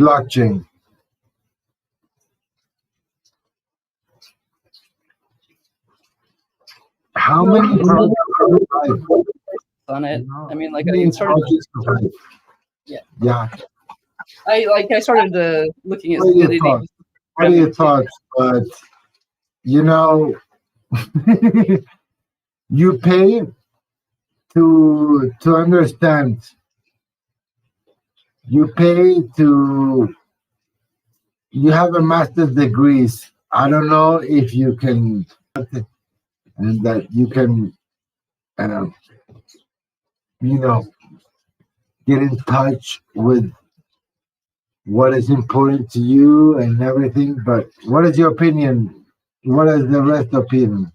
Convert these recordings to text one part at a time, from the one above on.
blockchain. How many projects on it? I mean, like, I started. Yeah. I started looking at What are your thoughts? But you know, you pay to understand. You pay to. You have a master's degrees. I don't know if you can, and that you can, you know, get in touch with what is important to you and everything. But what is your opinion? What is the rest opinion?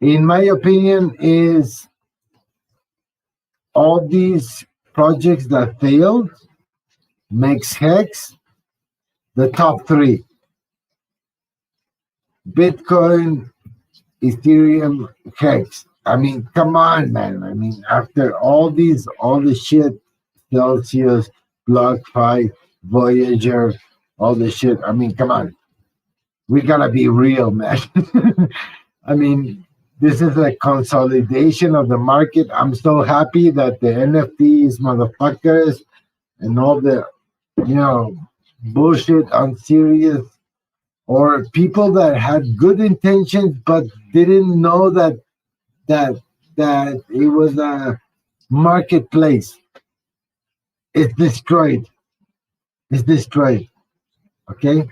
In my opinion, is all these projects that failed makes HEX the top three. Bitcoin, Ethereum, HEX. I mean, come on, man. I mean, after all the shit, Celsius, BlockFi, Voyager, all the shit. I mean, come on. We gotta be real, man. I mean, this is a consolidation of the market. I'm so happy that the NFTs, motherfuckers, and all the, bullshit, unserious, or people that had good intentions but didn't know that it was a marketplace. It's destroyed. It's destroyed. Okay?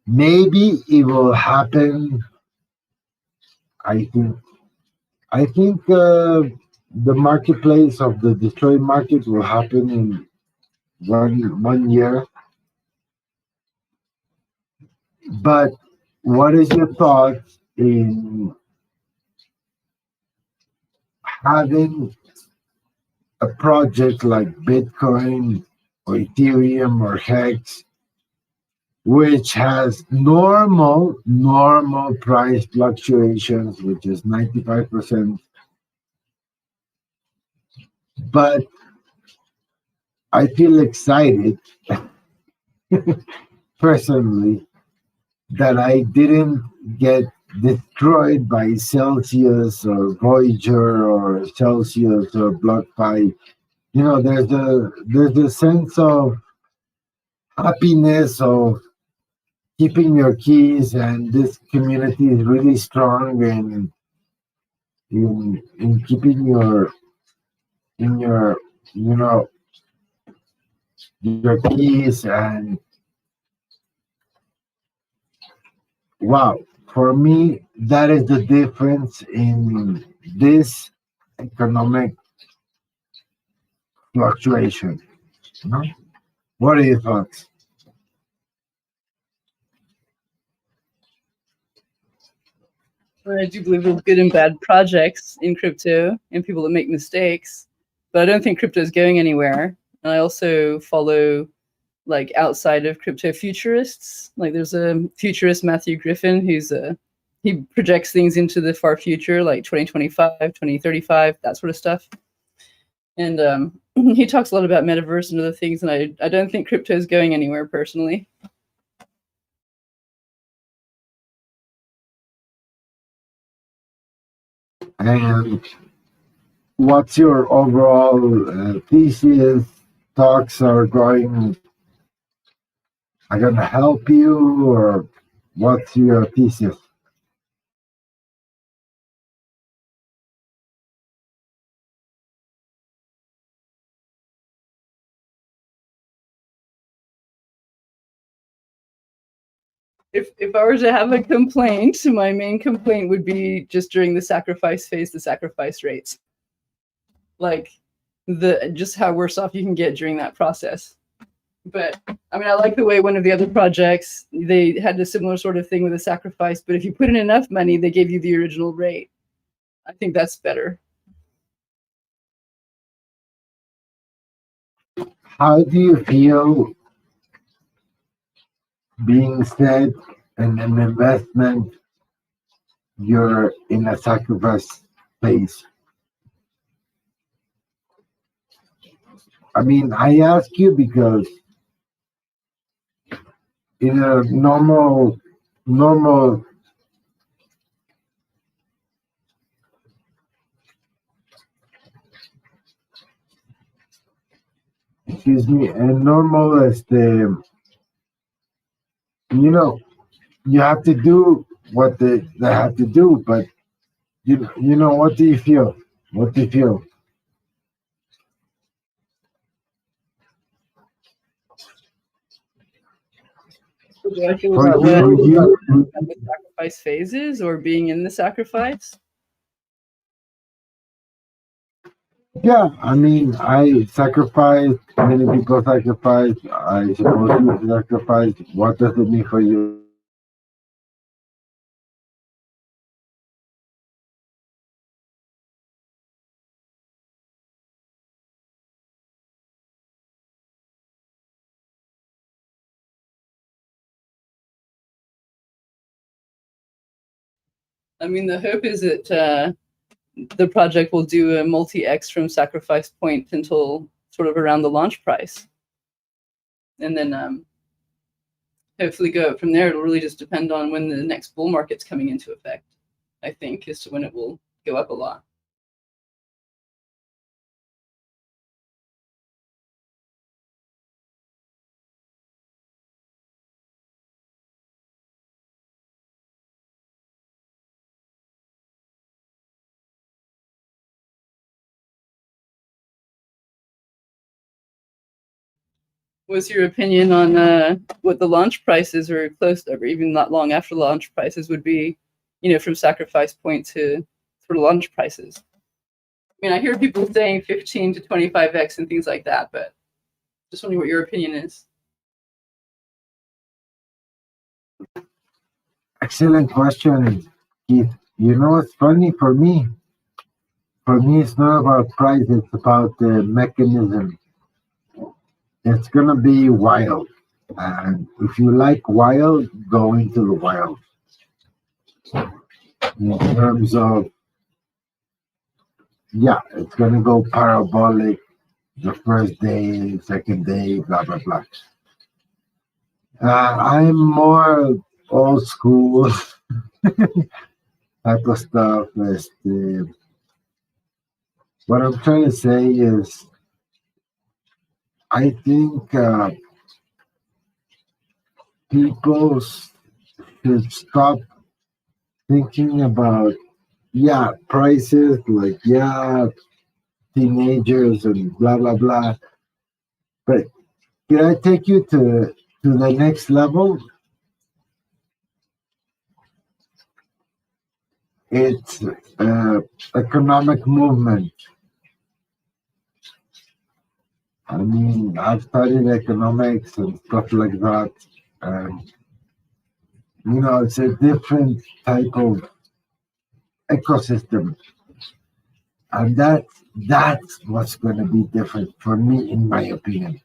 Maybe it will happen. I think the marketplace of the destroyed market will happen in one year. But what is your thoughts in having a project like Bitcoin or Ethereum or HEX, which has normal price fluctuations, which is 95%. But I feel excited, personally, that I didn't get destroyed by Celsius or Voyager or Celsius or BlockFi. There's a sense of happiness of keeping your keys, and this community is really strong in keeping your keys. And wow, for me, that is the difference in this economic fluctuation. What are your thoughts? I do believe there's good and bad projects in crypto and people that make mistakes, but I don't think crypto is going anywhere. And I also follow, like, outside of crypto futurists. Like, there's a futurist, Matthew Griffin, he projects things into the far future, like 2025, 2035, that sort of stuff. And he talks a lot about metaverse and other things, and I don't think crypto is going anywhere personally. And what's your overall thesis? Talks are going to help you, or what's your thesis? If I were to have a complaint, my main complaint would be just during the sacrifice phase, the sacrifice rates. Like, just how worse off you can get during that process. But I mean, I like the way one of the other projects, they had a similar sort of thing with a sacrifice, but if you put in enough money, they gave you the original rate. I think that's better. How do you feel being said in an investment you're in a sacrifice phase? I mean, I ask you because in a normal, excuse me, a normal as you know, you have to do what they have to do, but you know, what do you feel? What do you feel? What do I feel For about what you, the sacrifice phases or being in the sacrifice? yeah, I mean, I sacrifice, many people sacrifice, I suppose you sacrifice. What does it mean for you? I mean, the hope is that the project will do a multi-X from sacrifice point until sort of around the launch price. And then hopefully go up from there. It'll really just depend on when the next bull market's coming into effect, I think, as to when it will go up a lot. What's your opinion on what the launch prices or close, or even not long after launch prices would be, from sacrifice point to sort of launch prices? I mean, I hear people saying 15 to 25x and things like that, but just wondering what your opinion is. Excellent question, Keith. You know what's funny for me? For me, it's not about price, it's about the mechanism. It's gonna be wild. And if you like wild, go into the wild. In terms of, yeah, it's gonna go parabolic the first day, second day, blah blah blah. I'm more old school type of stuff. What I'm trying to say is, I think people should stop thinking about, yeah, prices, like, yeah, teenagers and blah blah blah. But can I take you to the next level? It's economic movement. I mean, I've studied economics and stuff like that. And, it's a different type of ecosystem. And that's what's going to be different for me, in my opinion.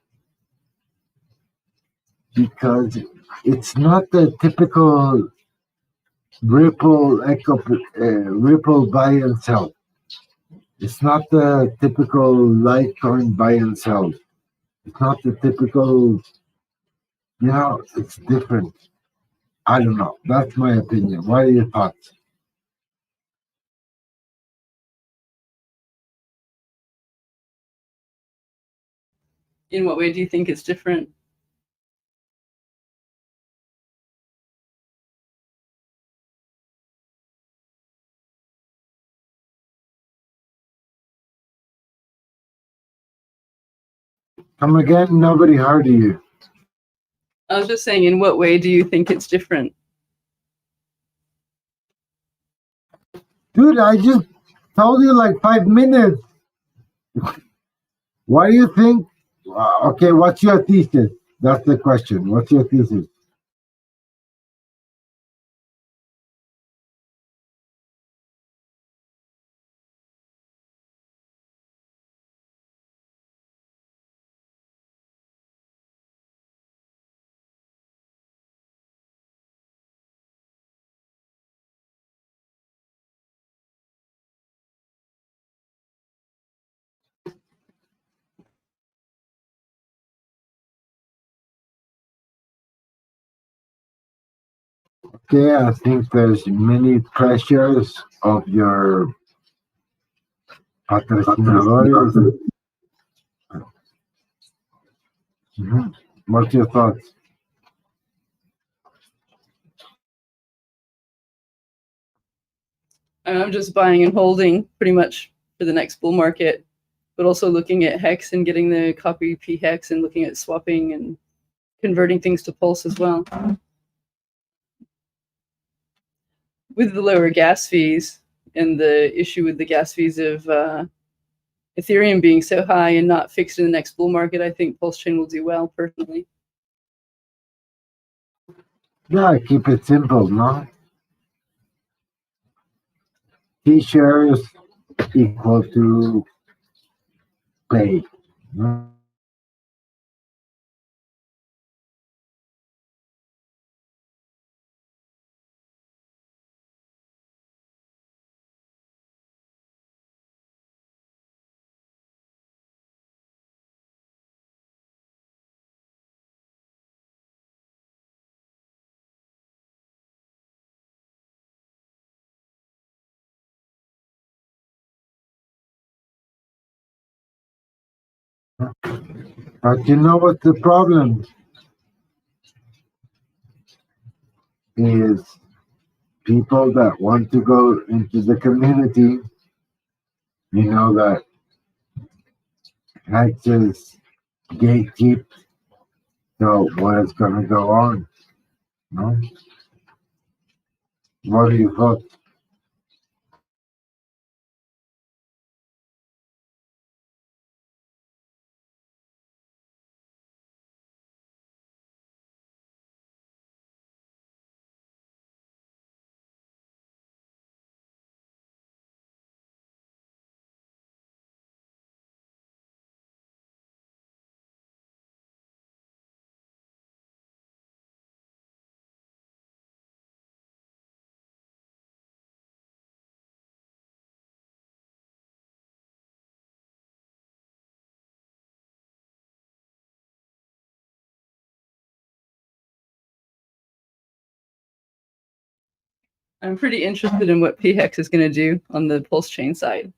Because it's not the typical Ripple buy and sell. It's not the typical Litecoin buy and sell. It's not the typical, it's different. I don't know. That's my opinion. What are your thoughts? In what way do you think it's different? Come again? Nobody heard you. I was just saying, in what way do you think it's different? Dude, I just told you like 5 minutes. Why do you think? Okay, what's your thesis? That's the question. What's your thesis? Okay, I think there's many pressures of your patrocinadores. Mhm. What's your thoughts? I'm just buying and holding pretty much for the next bull market, but also looking at Hex and getting the copy P Hex and looking at swapping and converting things to Pulse as well. With the lower gas fees and the issue with the gas fees of Ethereum being so high and not fixed in the next bull market, I think Pulsechain will do well personally. Yeah, keep it simple, no? T shares equal to pay. No? But you know what the problem is? People that want to go into the community, you know that Hex is gatekeep, so what is going to go on? No? What do you thought? I'm pretty interested in what P Hex is going to do on the Pulsechain side.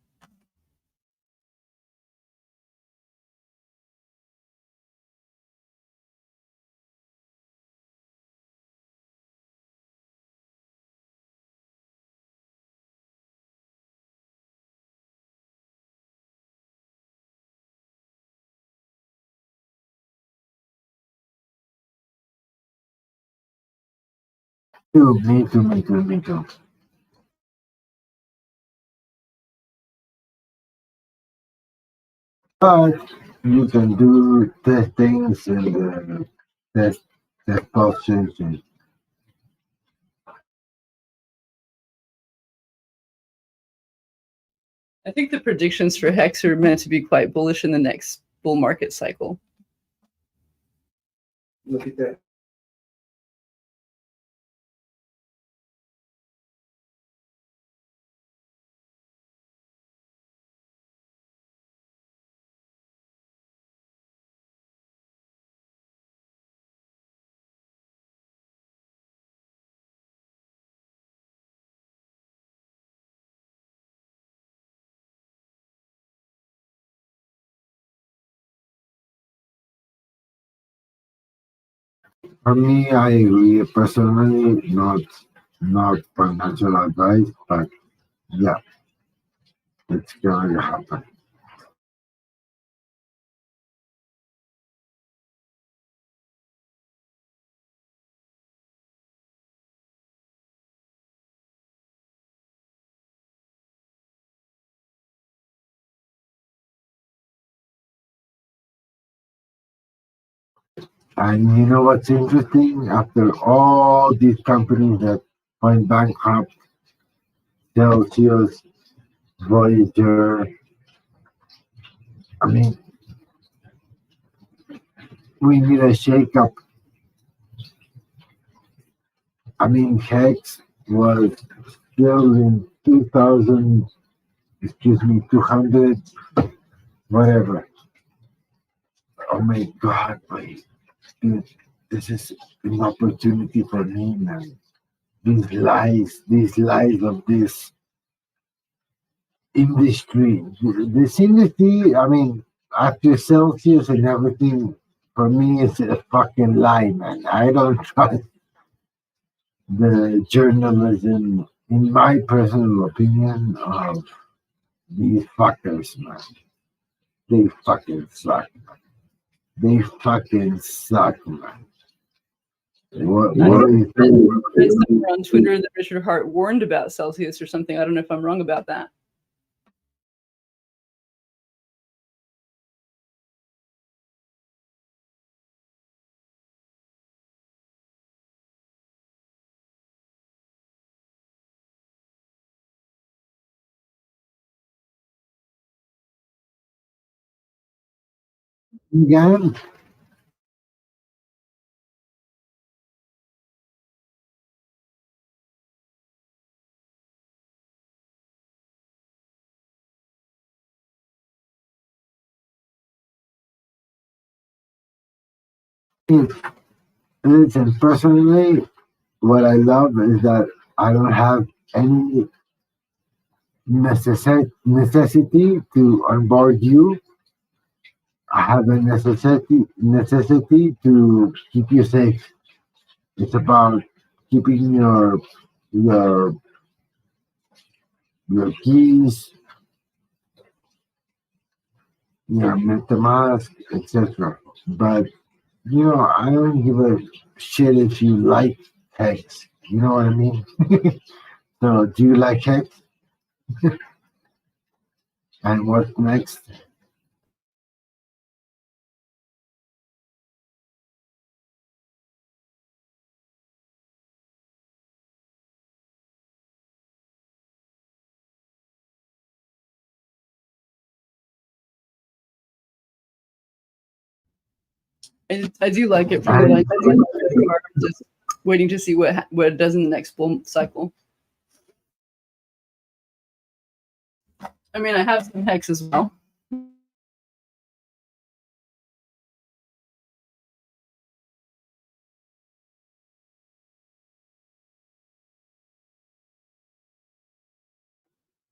Me too. But you can do testings and test options. And I think the predictions for Hex are meant to be quite bullish in the next bull market cycle. look at that. For me, I agree personally, not financial advice, but yeah, it's going to happen. And you know what's interesting? After all these companies that went bankrupt, Celsius, Voyager, I mean, we need a shakeup. I mean, Hex was still in 2000, 200, whatever. Oh my God, wait, dude, this is an opportunity for me, man. these lies of this industry. This industry, I mean, after Celsius and everything, for me, it's a fucking lie, man. I don't trust the journalism, in my personal opinion, of these fuckers, man. They fucking suck, man. They fucking suck, man. What do you think? I read somewhere on Twitter that Richard Hart warned about Celsius or something. I don't know if I'm wrong about that. Again, listen, personally, what I love is that I don't have any necessity to onboard you. I have a necessity to keep you safe. It's about keeping your your keys, your MetaMask, etc. But I don't give a shit if you like Hex. You know what I mean? So, do you like Hex? And what's next? I do like it from what I know. Just waiting to see what it does in the next bull cycle. I mean, I have some Hex as well.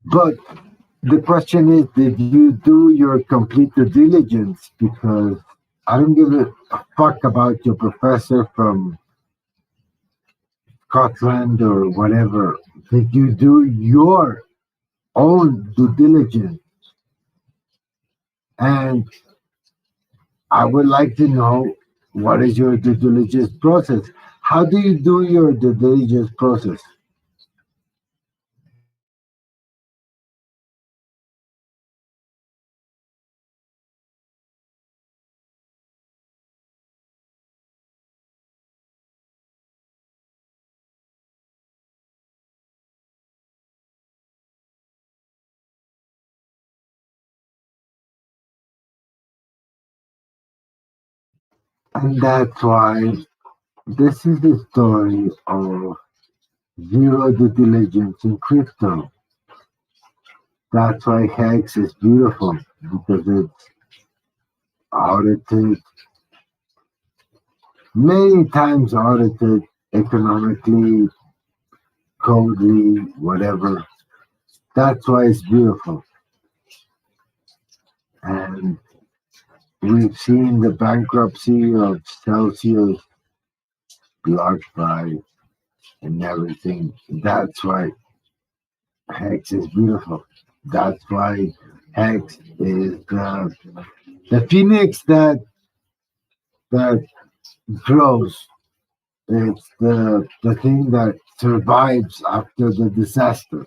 But the question is, did you do your complete due diligence? Because I don't give a fuck about your professor from Scotland or whatever. Did you do your own due diligence? And I would like to know, what is your due diligence process? How do you do your due diligence process? And that's why this is the story of zero due diligence in crypto. That's why Hex is beautiful, because it's audited, many times audited economically, codely, whatever. That's why it's beautiful. And we've seen the bankruptcy of Celsius, BlockFi, and everything. That's why Hex is beautiful. That's why Hex is the phoenix that grows. It's the thing that survives after the disaster.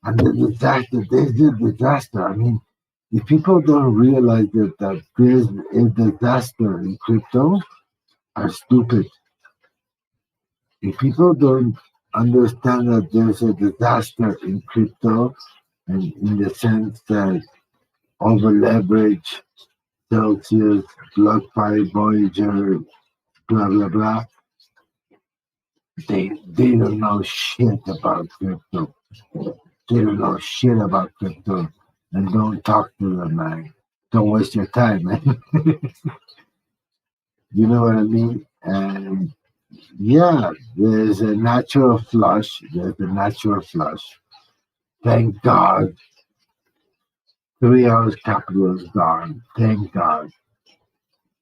And the disaster, there's a disaster. I mean, if people don't realize that there's a disaster in crypto, are stupid. If people don't understand that there's a disaster in crypto, and in the sense that over leverage, Celsius, BlockFi, Voyager, blah blah blah, they don't know shit about crypto. They don't know shit about crypto, and don't talk to them, man. Don't waste your time, man. You know what I mean? And yeah, there's a natural flush. There's a natural flush. Thank God. 3 hours capital is gone. Thank God.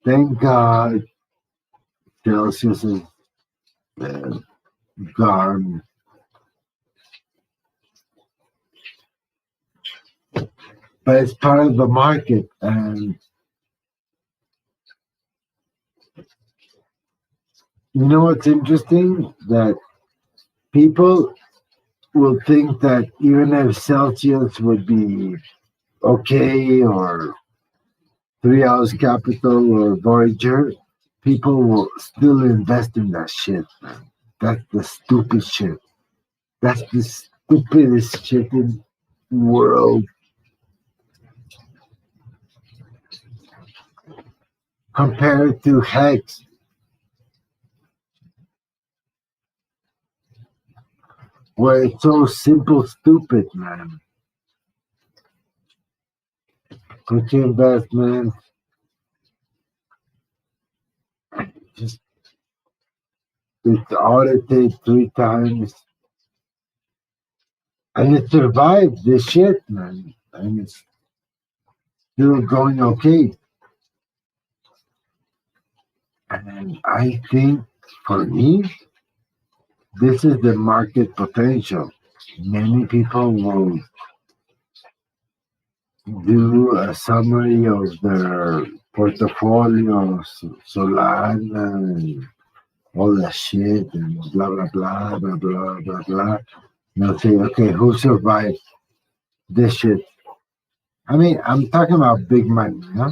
Thank God. Celsius is uh, gone. But it's part of the market. And you know what's interesting? That people will think that even if Celsius would be okay or 3 hours capital or Voyager, people will still invest in that shit, man. That's the stupid shit. That's the stupidest shit in the world. Compared to Hex, where it's so simple, stupid, man. Put your investment, just it's audited 3 times, and it survived this shit, man. And it's still going okay. And I think for me, this is the market potential. Many people will do a summary of their portfolios, Solana, and all that shit, and blah, blah, blah, blah, blah, blah, blah. And they'll say, okay, who survived this shit? I mean, I'm talking about big money, you know?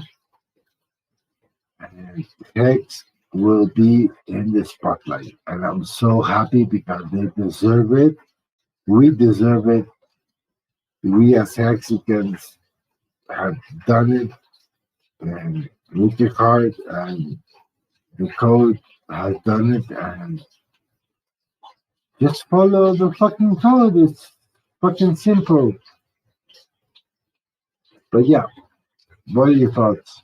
And Hex will be in the spotlight. And I'm so happy because they deserve it. We deserve it. We as Mexicans have done it, and Lucha Card and the code has done it, and just follow the fucking code. It's fucking simple. But yeah, what are your thoughts?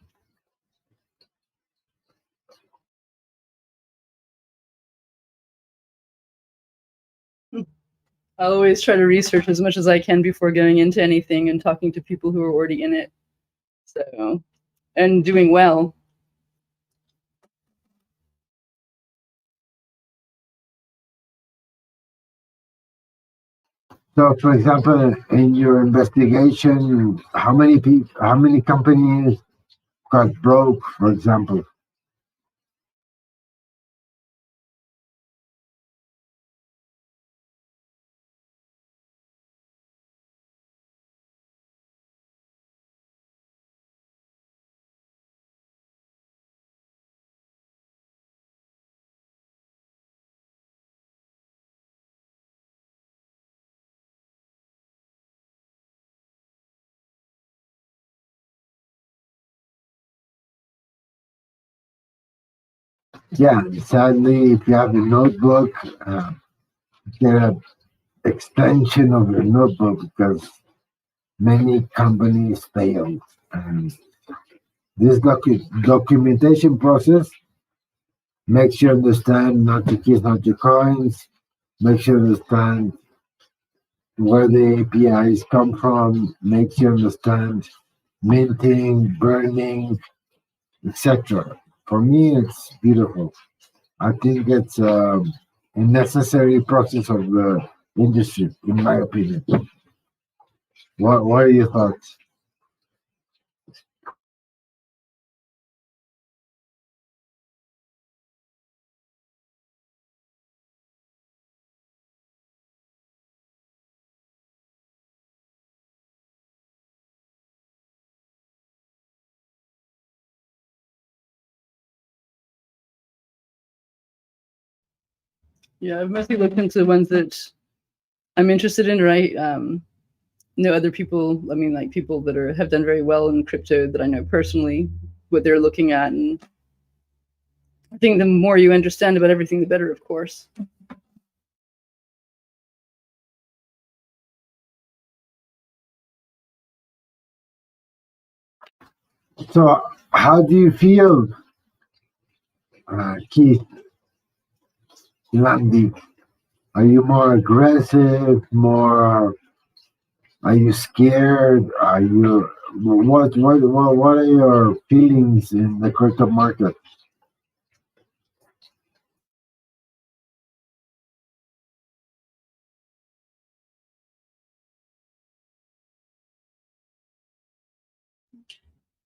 I'll always try to research as much as I can before going into anything and talking to people who are already in it. So, and doing well. So, for example, in your investigation, how many people, how many companies got broke? For example, yeah. Sadly, if you have a notebook, get an extension of your notebook because many companies failed. And this documentation process makes you understand not to kiss not your coins, makes you understand where the APIs come from, makes you understand minting, burning, etc. For me, it's beautiful. I think it's a necessary process of the industry, in my opinion. What are your thoughts? Yeah, I've mostly looked into ones that I'm interested in, right? Know other people, I mean, like people that have done very well in crypto that I know personally, what they're looking at. And I think the more you understand about everything, the better, of course. So, how do you feel, Keith, Landy? Are you more aggressive? More? Are you scared? Are you? What are your feelings in the crypto market?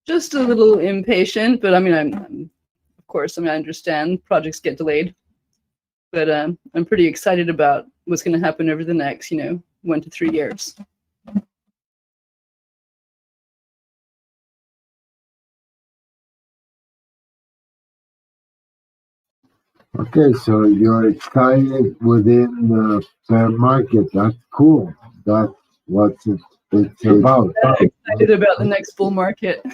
Just a little impatient, but I mean, I'm of course, I mean, I understand projects get delayed, but I'm pretty excited about what's going to happen over the next, 1 to 3 years. Okay, so you're excited within the bear market. That's cool. That's what it's about. I'm excited about the next bull market.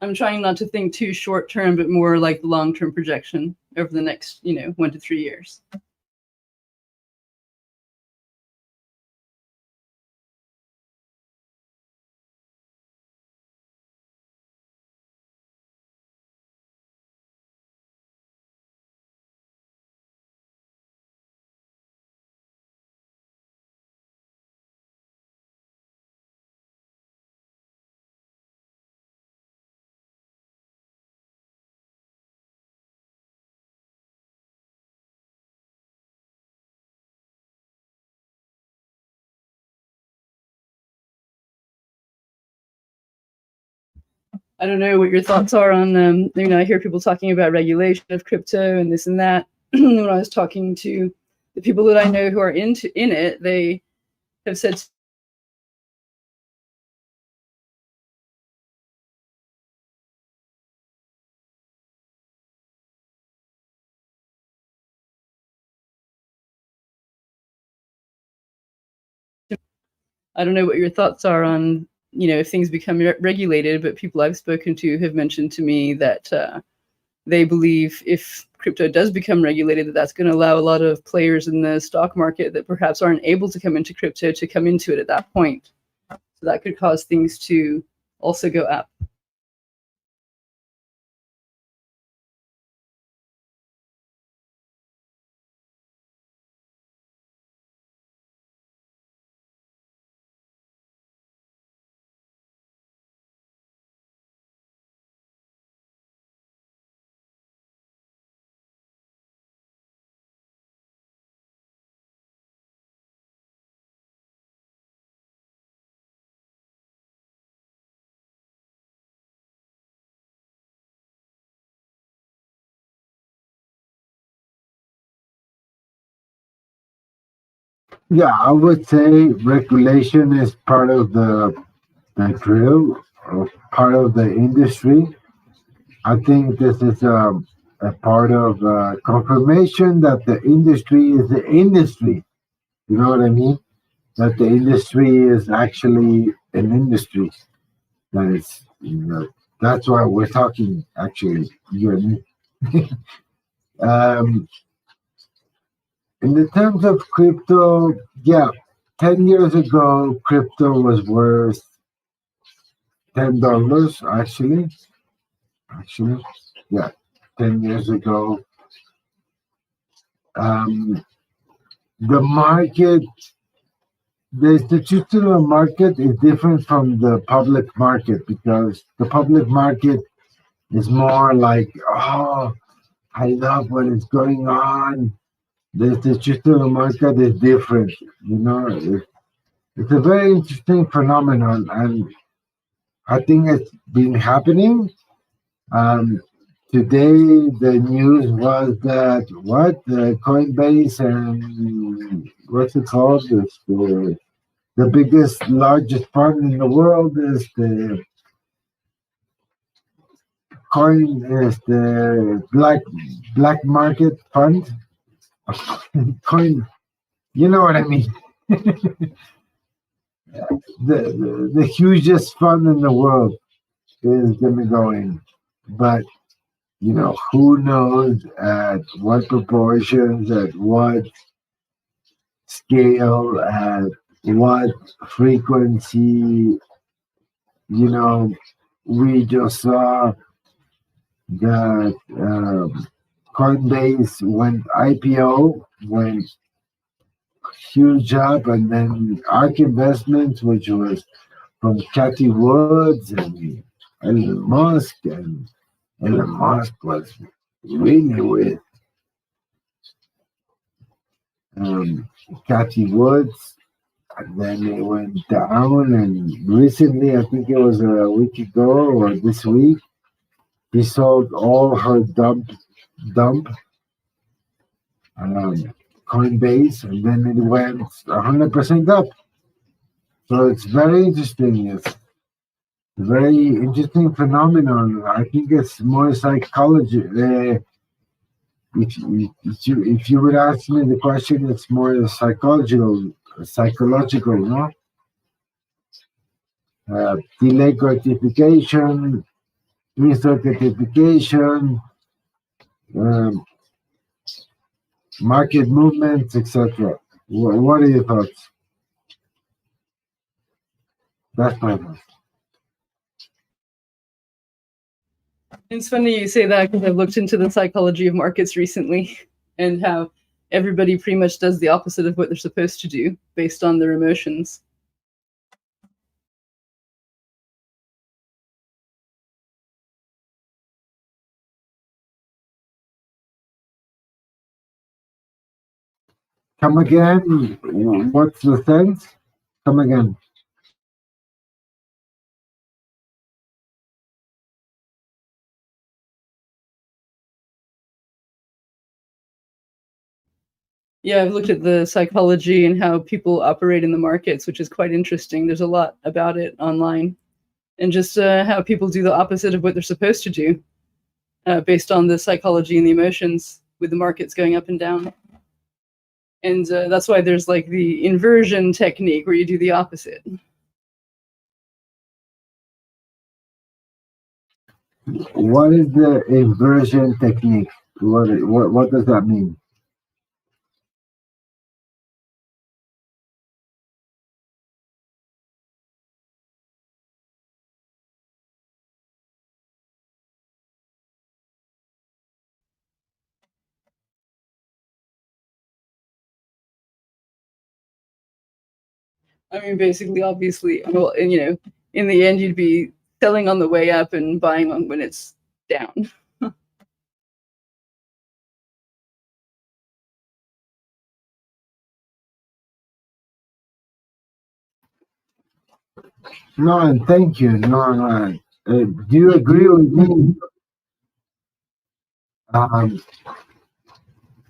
I'm trying not to think too short term, but more like the long term projection over the next, 1 to 3 years. I don't know what your thoughts are on I hear people talking about regulation of crypto and this and that. When I was talking to the people that I know who are in it, they have said I don't know what your thoughts are on, if things become regulated, but people I've spoken to have mentioned to me that they believe if crypto does become regulated, that's going to allow a lot of players in the stock market that perhaps aren't able to come into crypto to come into it at that point. So that could cause things to also go up. Yeah, I would say regulation is part of the drill, or part of the industry. I think this is a part of confirmation that the industry is the industry. You know what I mean? That the industry is actually an industry. That is, that's why we're talking, actually, you and me. In the terms of crypto, yeah, 10 years ago, crypto was worth $10, actually. Yeah, 10 years ago. The market, the institutional market is different from the public market, because the public market is more like, oh, I love what is going on. The institutional market is different. It's a very interesting phenomenon, and I think it's been happening. Today, the news was that Coinbase and what's it called? It's the biggest, largest fund in the world is the black market fund. Coin, you know what I mean? The hugest fund in the world. is going to go in. But, who knows at what proportions, at what scale, at what frequency. We just saw that Coinbase went IPO, went huge up, and then ARK Investments, which was from Cathy Woods and Elon Musk, and Elon Musk was really with Cathy Woods, and then it went down, and recently, I think it was a week ago or this week, he sold all her dump Coinbase, and then it went 100% up. So it's very interesting. It's a very interesting phenomenon. I think it's more psychology. If you would ask me the question, it's more psychological, no? Delay gratification, instant gratification, market movements, etc. What are your thoughts? That's my thoughts. It's funny you say that because I've looked into the psychology of markets recently and how everybody pretty much does the opposite of what they're supposed to do based on their emotions. Come again? What's the sense? Come again. Yeah, I've looked at the psychology and how people operate in the markets, which is quite interesting. There's a lot about it online. And just how people do the opposite of what they're supposed to do based on the psychology and the emotions with the markets going up and down. And that's why there's like the inversion technique where you do the opposite. What is the inversion technique? What does that mean? I mean, basically, obviously, well, and in the end, you'd be selling on the way up and buying on when it's down. No, and thank you. No. Do you agree with me?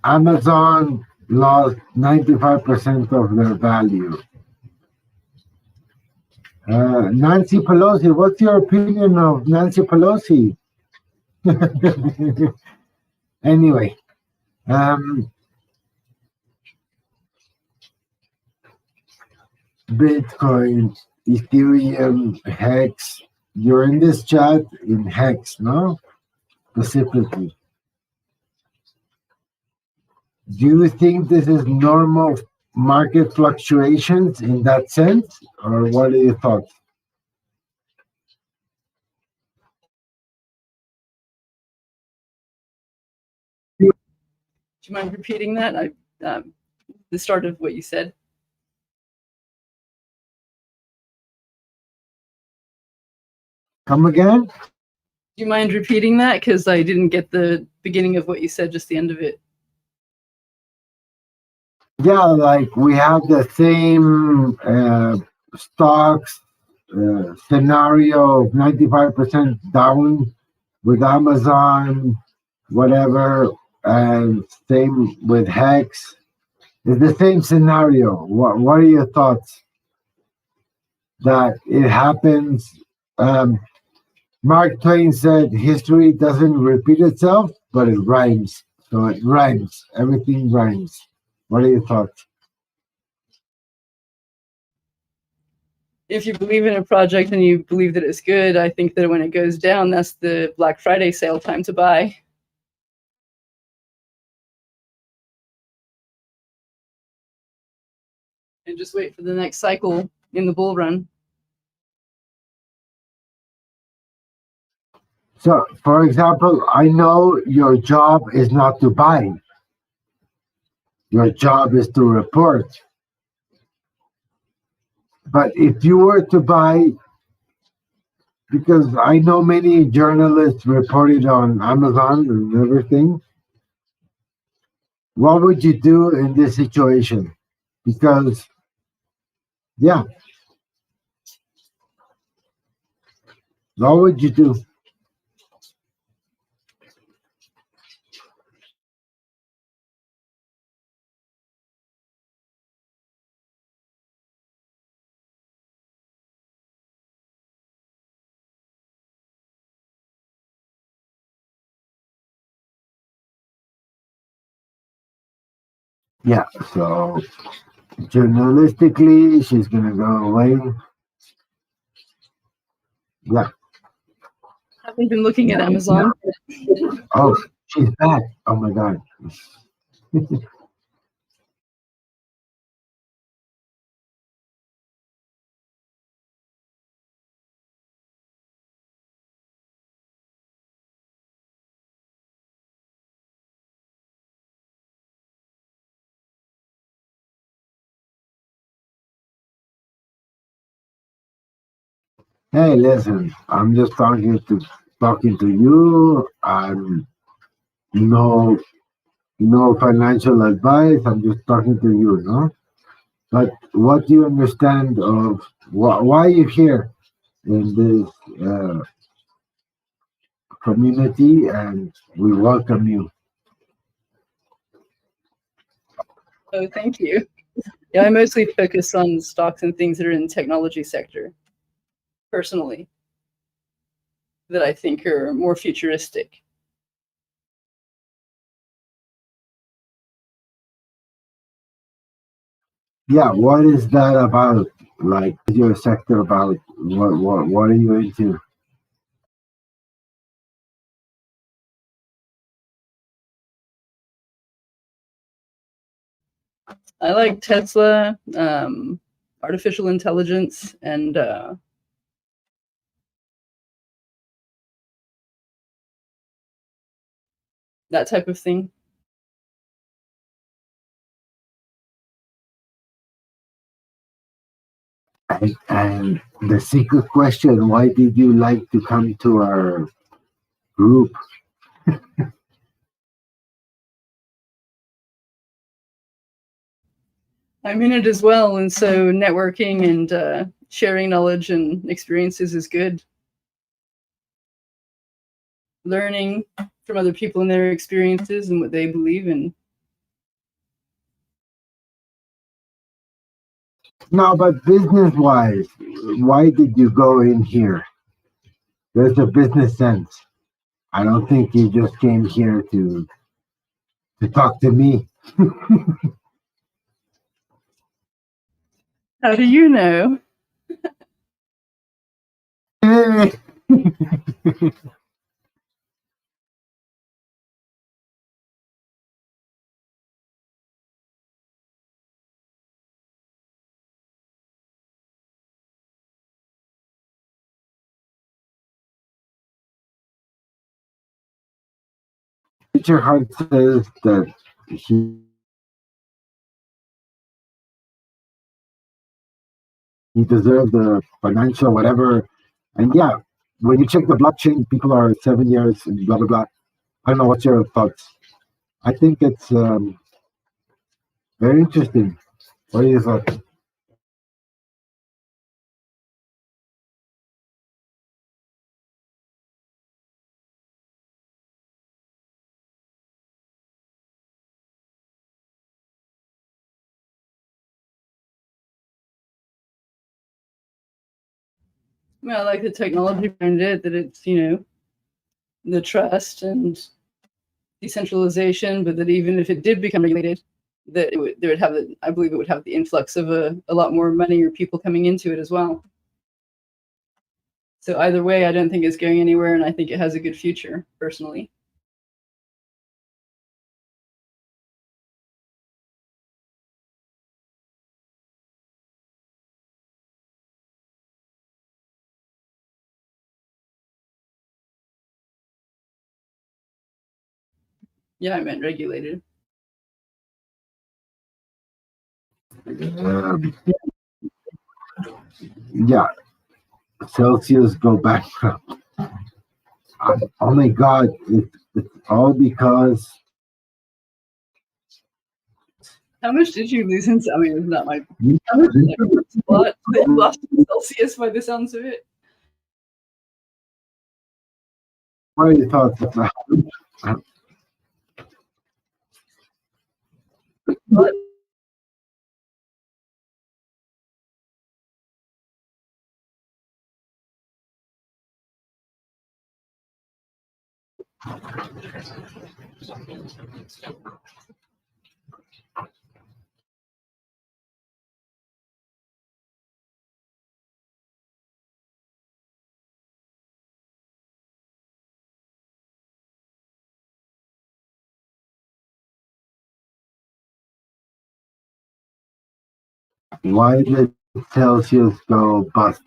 Amazon lost 95% of their value. Nancy Pelosi, what's your opinion of Nancy Pelosi? Anyway, Bitcoin, Ethereum, HEX. You're in this chat in HEX, no? Specifically. Do you think this is normal market fluctuations in that sense? Or what are your thoughts? Do you mind repeating that? The start of what you said. Come again? Do you mind repeating that? Because I didn't get the beginning of what you said, just the end of it. Yeah, like we have the same stocks scenario of 95% down with Amazon, whatever, and same with HEX. It's the same scenario. What are your thoughts? That it happens. Mark Twain said, history doesn't repeat itself, but it rhymes. So it rhymes. Everything rhymes. What are your thoughts? if you believe in a project and you believe that it's good, I think that when it goes down, that's the Black Friday sale time to buy. And just wait for the next cycle in the bull run. So, for example, I know your job is not to buy. Your job is to report. But if you were to buy, because I know many journalists reported on Amazon and everything, what would you do in this situation? Because, yeah, what would you do? Yeah, so journalistically, she's going to go away. Yeah. Haven't been looking at Amazon. Oh, she's back. Oh my God. Hey, listen, I'm just talking to you. I'm no financial advice. I'm just talking to you, no? But what do you understand of why you're here in this community, and we welcome you. Oh, thank you. Yeah, I mostly focus on stocks and things that are in the technology sector, personally, that I think are more futuristic. Yeah, what is that about? Like, your sector about? What are you into? I like Tesla, artificial intelligence, and that type of thing. And the secret question: why did you like to come to our group? I'm in it as well, and so networking and sharing knowledge and experiences is good. Learning from other people and their experiences and what they believe in. No, but business-wise, why did you go in here? There's a business sense. I don't think you just came here to talk to me. How do you know? Richard Hart says that he deserved the financial whatever. And yeah, when you check the blockchain, people are 7 years and blah blah blah. I don't know, what's your thoughts? I think it's very interesting. What do you thought? Well, I like the technology behind it, that it's, the trust and decentralization, but that even if it did become regulated, that I believe it would have the influx of a lot more money or people coming into it as well. So either way, I don't think it's going anywhere, and I think it has a good future, personally. Yeah, I meant regulated. Yeah, Celsius go bankrupt. Oh my God, it's all because How much did you lose in? I mean, it's not my. How much did you lose a lot that you lost in Celsius by the sounds of it? what are your thoughts on that? But Why did Celsius go bust?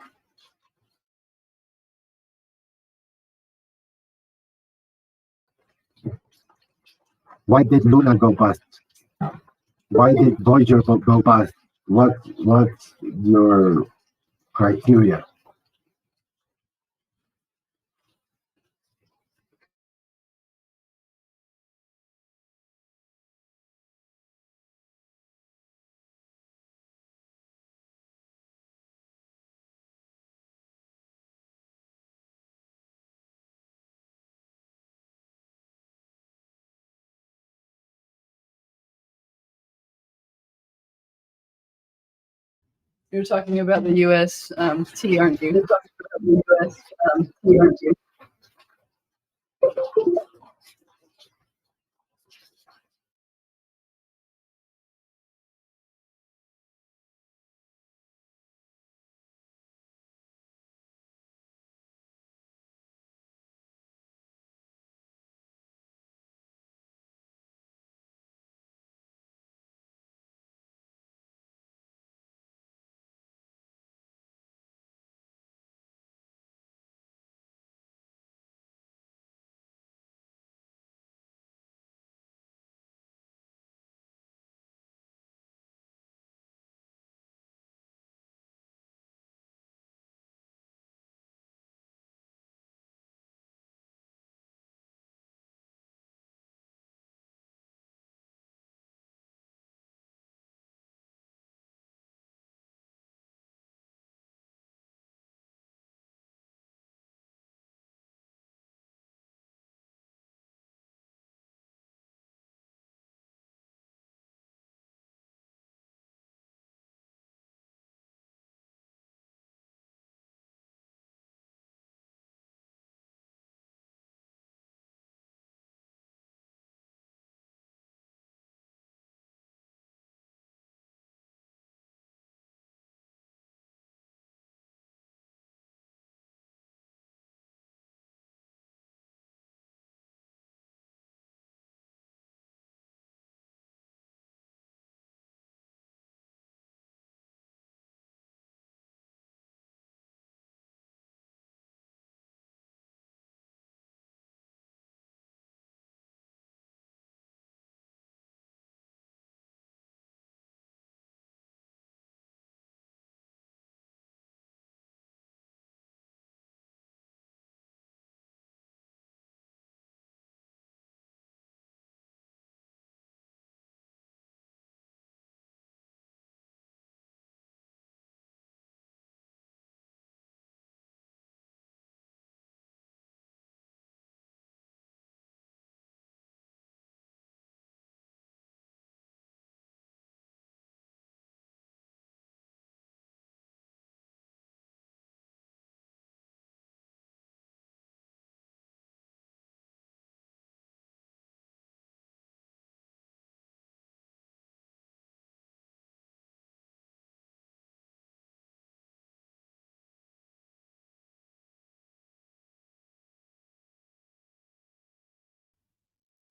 Why did Luna go bust? Why did Voyager go bust? What's your criteria? you're talking about the U.S. T, aren't you? You're talking about the U.S. T, aren't you?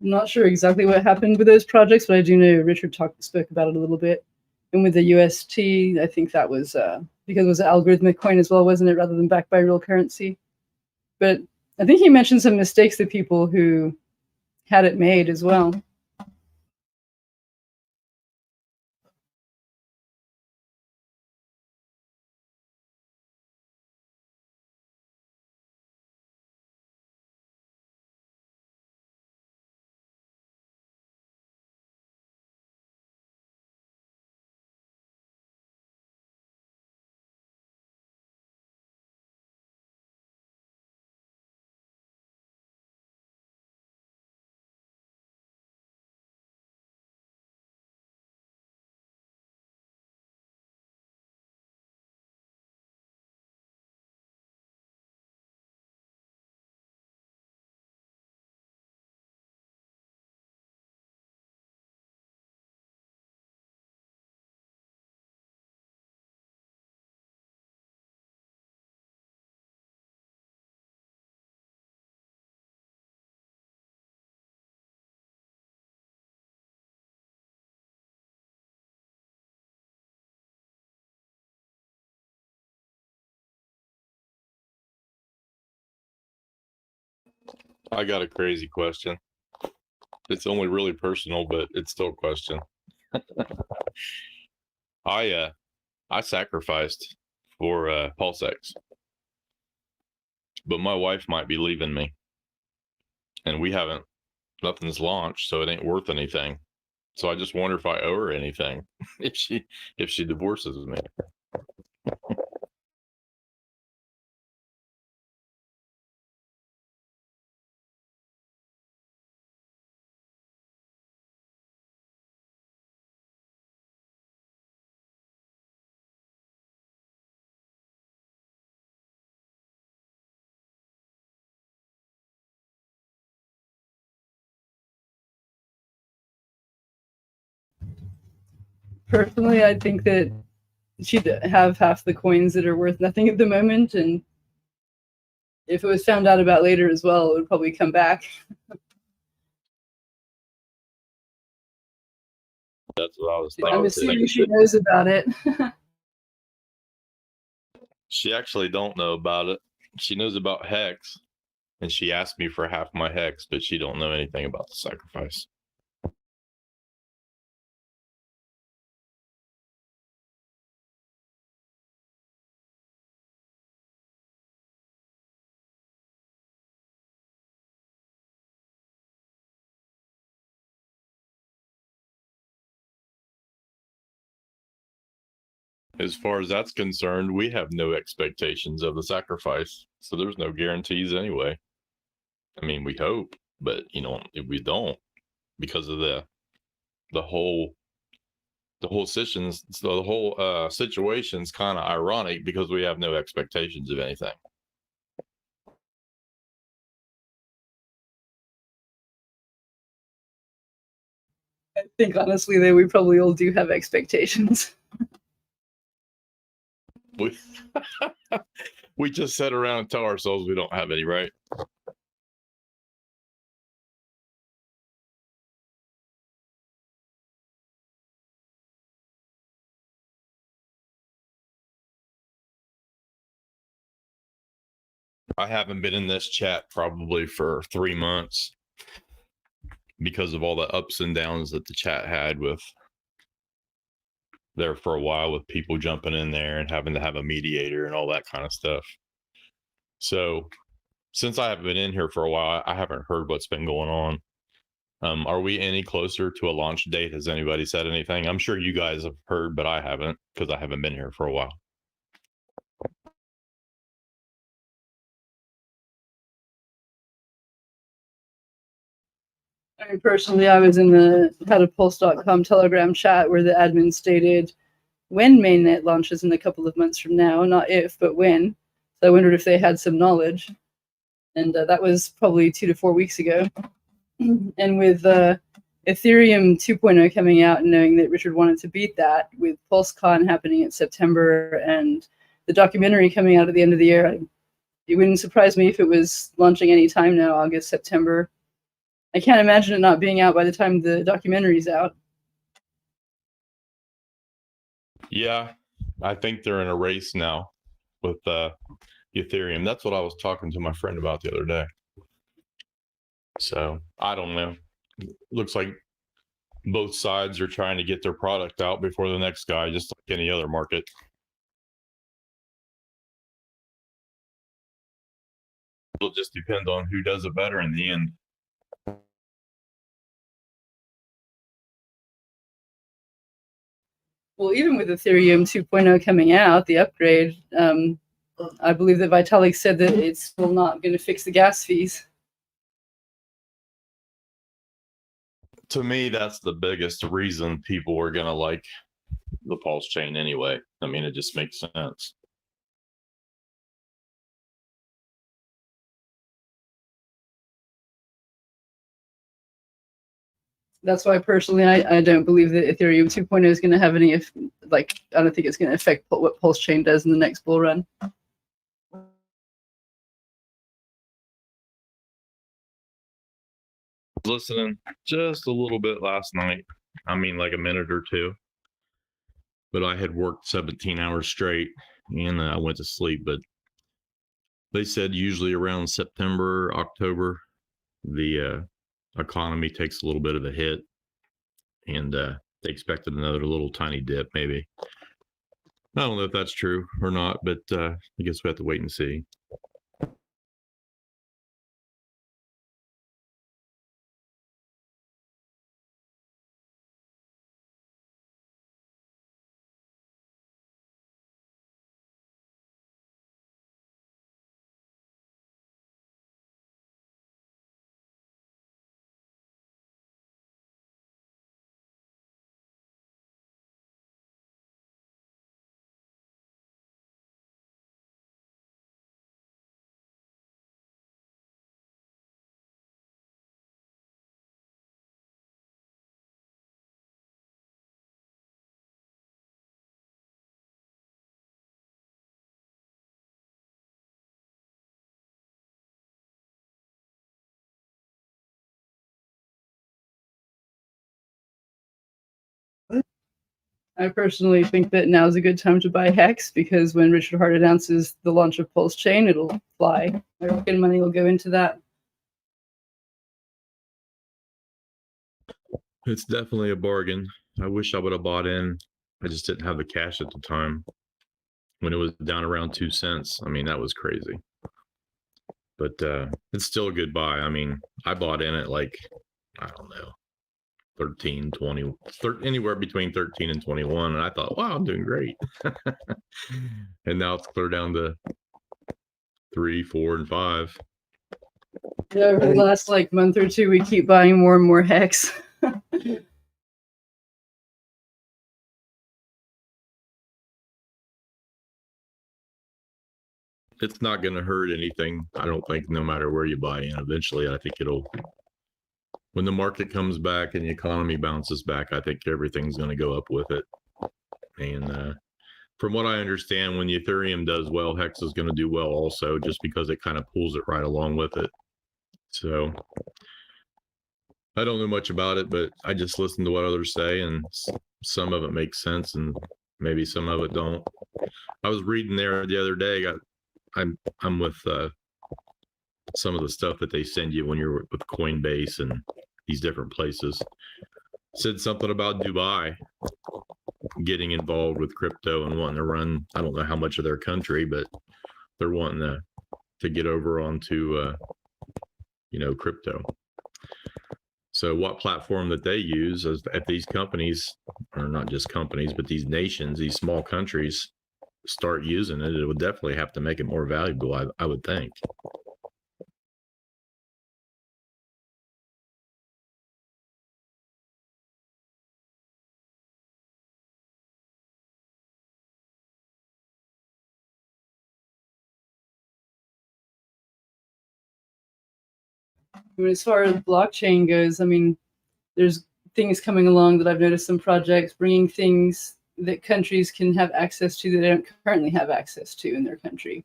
I'm not sure exactly what happened with those projects, but I do know Richard spoke about it a little bit. And with the UST, I think that was because it was an algorithmic coin as well, wasn't it, rather than backed by real currency? But I think he mentioned some mistakes that people who had it made as well. I got a crazy question. It's only really personal, but it's still a question. I sacrificed for PulseX, but my wife might be leaving me, and nothing's launched, so it ain't worth anything. So I just wonder if I owe her anything if she divorces me. Personally, I think that she'd have half the coins that are worth nothing at the moment, and if it was found out about later as well, it would probably come back. That's what I was thinking. I'm assuming she knows about it. She actually don't know about it. She knows about HEX, and she asked me for half my HEX, but she don't know anything about the sacrifice. As far as that's concerned, we have no expectations of the sacrifice, so there's no guarantees anyway. I mean, we hope, but we don't, because of the whole situation's kind of ironic because we have no expectations of anything. I think honestly that we probably all do have expectations. We just sit around and tell ourselves we don't have any, right? I haven't been in this chat probably for 3 months because of all the ups and downs that the chat had with there for a while, with people jumping in there and having to have a mediator and all that kind of stuff. So since I haven't been in here for a while, I haven't heard what's been going on. Are we any closer to a launch date? Has anybody said anything? I'm sure you guys have heard, but I haven't, because I haven't been here for a while. I mean, personally, I was in the howtopulse.com Telegram chat where the admin stated when mainnet launches in a couple of months from now, not if, but when. So I wondered if they had some knowledge. And that was probably 2 to 4 weeks ago. And with Ethereum 2.0 coming out and knowing that Richard wanted to beat that, with PulseCon happening in September and the documentary coming out at the end of the year, it wouldn't surprise me if it was launching any time now, August, September. I can't imagine it not being out by the time the documentary's out. Yeah, I think they're in a race now with Ethereum. That's what I was talking to my friend about the other day. So I don't know. Looks like both sides are trying to get their product out before the next guy, just like any other market. It'll just depend on who does it better in the end. Well, even with Ethereum 2.0 coming out, the upgrade, I believe that Vitalik said that it's still not going to fix the gas fees. To me, that's the biggest reason people are going to like the Pulsechain anyway. I mean, it just makes sense. That's why personally, I don't believe that Ethereum 2.0 is going to have any, I don't think it's going to affect what Pulsechain does in the next bull run. Listening just a little bit last night. I mean, like a minute or two. But I had worked 17 hours straight and I went to sleep. But they said usually around September, October, the economy takes a little bit of a hit, and they expected another little tiny dip, maybe. I don't know if that's true or not, but I guess we have to wait and see. I personally think that now is a good time to buy HEX because when Richard Hart announces the launch of Pulsechain, it'll fly. American money will go into that. It's definitely a bargain. I wish I would have bought in. I just didn't have the cash at the time when it was down around 2 cents. I mean, that was crazy. But it's still a good buy. I mean, I bought in at like, I don't know, 13, 20, 30, anywhere between 13 and 21. And I thought, wow, I'm doing great. And now it's clear down to 3, 4, and 5. Yeah, over the last month or two, we keep buying more and more HEX. It's not going to hurt anything. I don't think, no matter where you buy in. Eventually, I think it'll, when the market comes back and the economy bounces back, I think everything's going to go up with it. And from what I understand, when the Ethereum does well, HEX is going to do well also, just because it kind of pulls it right along with it. So I don't know much about it, but I just listen to what others say, and some of it makes sense and maybe some of it don't. I was reading there the other day, I'm with some of the stuff that they send you when you're with Coinbase and these different places. Said something about Dubai getting involved with crypto and wanting to run, I don't know how much of their country, but they're wanting to get over onto crypto. So what platform that they use is if these companies, or not just companies, but these nations, these small countries start using it, it would definitely have to make it more valuable, I would think. I mean, as far as blockchain goes, I mean, there's things coming along that I've noticed, some projects bringing things that countries can have access to that they don't currently have access to in their country.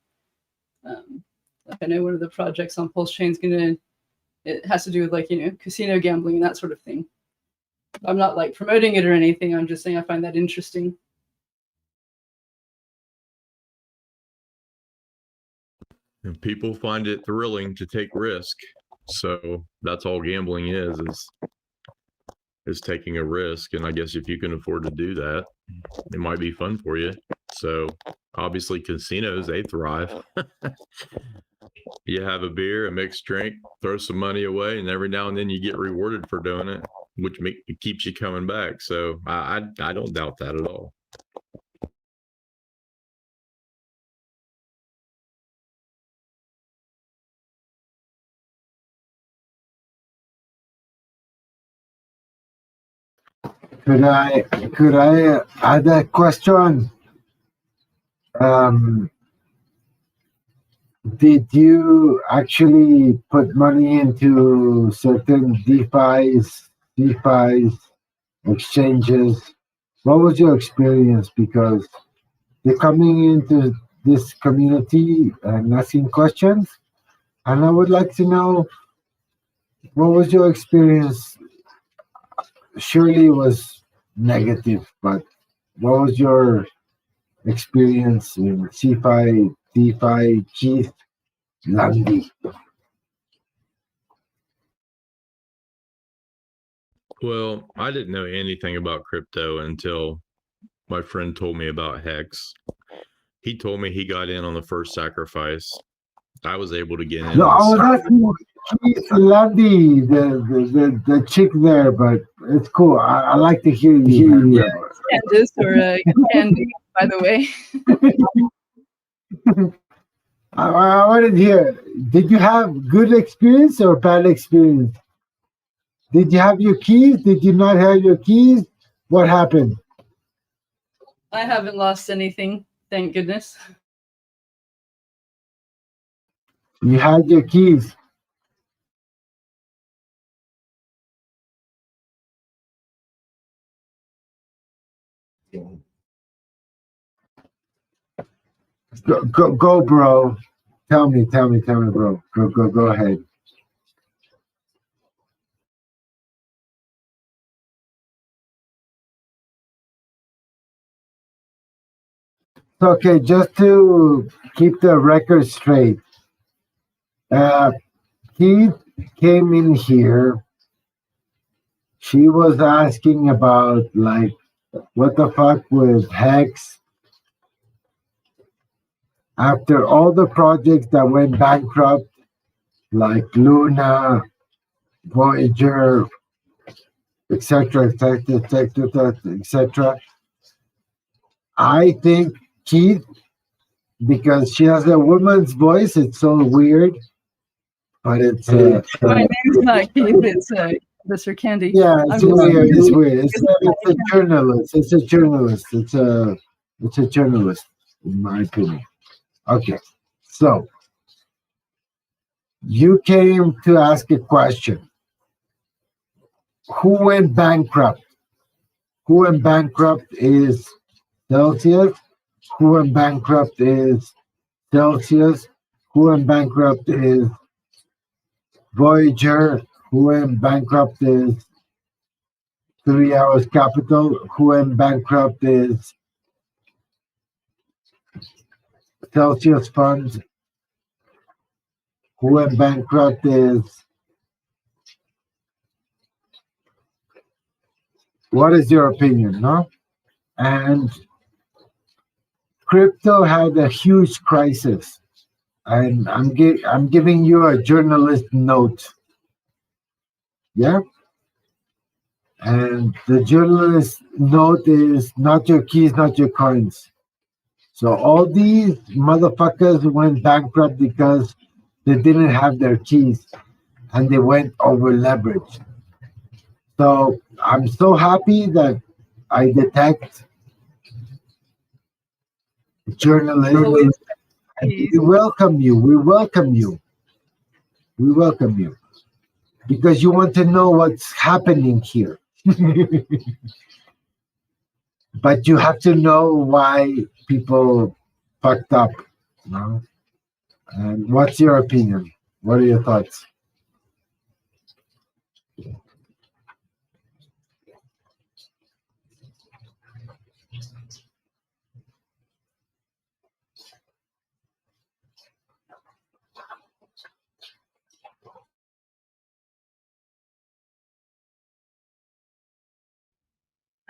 I know one of the projects on Pulsechain is going to it has to do with like, casino gambling and that sort of thing. I'm not like promoting it or anything. I'm just saying I find that interesting. And people find it thrilling to take risk. So that's all gambling is taking a risk. And I guess if you can afford to do that, it might be fun for you. So obviously casinos, they thrive. You have a beer, a mixed drink, throw some money away, and every now and then you get rewarded for doing it, which keeps you coming back. So I don't doubt that at all. Could I add a question? Did you actually put money into certain DeFi's exchanges? What was your experience? Because you're coming into this community and asking questions, and I would like to know, what was your experience? Surely it was negative, but what was your experience in CFI, DeFi, Keith, Landy? Well, I didn't know anything about crypto until my friend told me about HEX. He told me he got in on the first sacrifice. I was able to get in. No, I was asking Keith Landy, the chick there, but it's cool. I like to hear you. Yeah, Candace or Candy, by the way. I wanted to hear, did you have good experience or bad experience? Did you have your keys? Did you not have your keys? What happened? I haven't lost anything, thank goodness. You had your keys. Go, bro. Tell me, bro. Go ahead. Okay, just to keep the record straight, Keith came in here. She was asking about, like, what the fuck with HEX? After all the projects that went bankrupt, like Luna, Voyager, etc., I think Keith, because she has a woman's voice, it's so weird, but it's my name's not Keith, it's Mr. Candy. Yeah, it's weird. It's weird. It's a journalist. It's a journalist, in my opinion. Okay, so you came to ask a question. Who went bankrupt? Who went bankrupt is Celsius. Who went bankrupt is Celsius. Who went bankrupt is Voyager. Who went bankrupt is 3 Hours Capital. Who went bankrupt is Celsius Funds. Who went bankrupt is, what is your opinion, no? And crypto had a huge crisis. And I'm giving you a journalist note. Yeah? And the journalist note is not your keys, not your coins. So all these motherfuckers went bankrupt because they didn't have their keys and they went over leveraged. So I'm so happy that I detect journalists. We welcome you. We welcome you. We welcome you. Because you want to know what's happening here. But you have to know why people fucked up. No? And what's your opinion? What are your thoughts?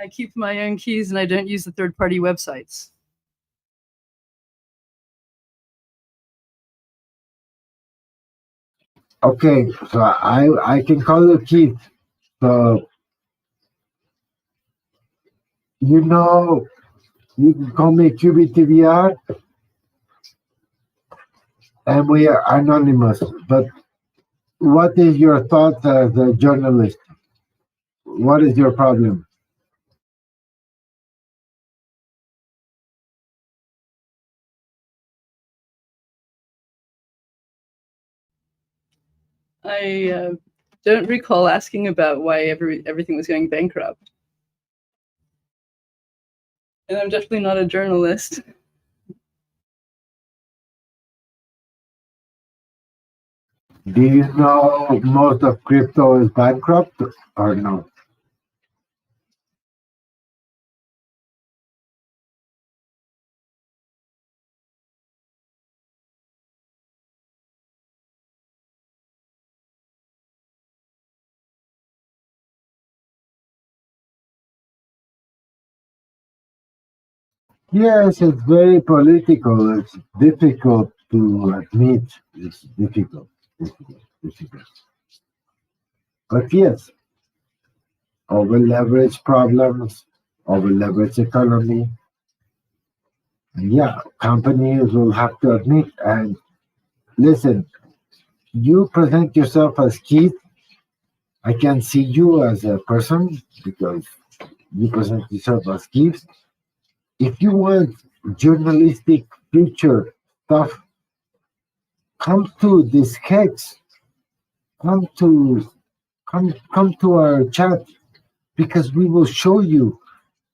I keep my own keys and I don't use the third-party websites. Okay, so I can call you Keith. So you know, you can call me QBTVR, and we are anonymous. But what is your thought as a journalist? What is your problem? I don't recall asking about why everything was going bankrupt. And I'm definitely not a journalist. Do you know most of crypto is bankrupt or no? Yes, it's very political. It's difficult to admit. It's difficult. But yes, over leverage problems, over leverage economy. And yeah, companies will have to admit. And listen, you present yourself as Keith. I can see you as a person because you present yourself as Keith. If you want journalistic future stuff, come to this Hex. Come to our chat because we will show you,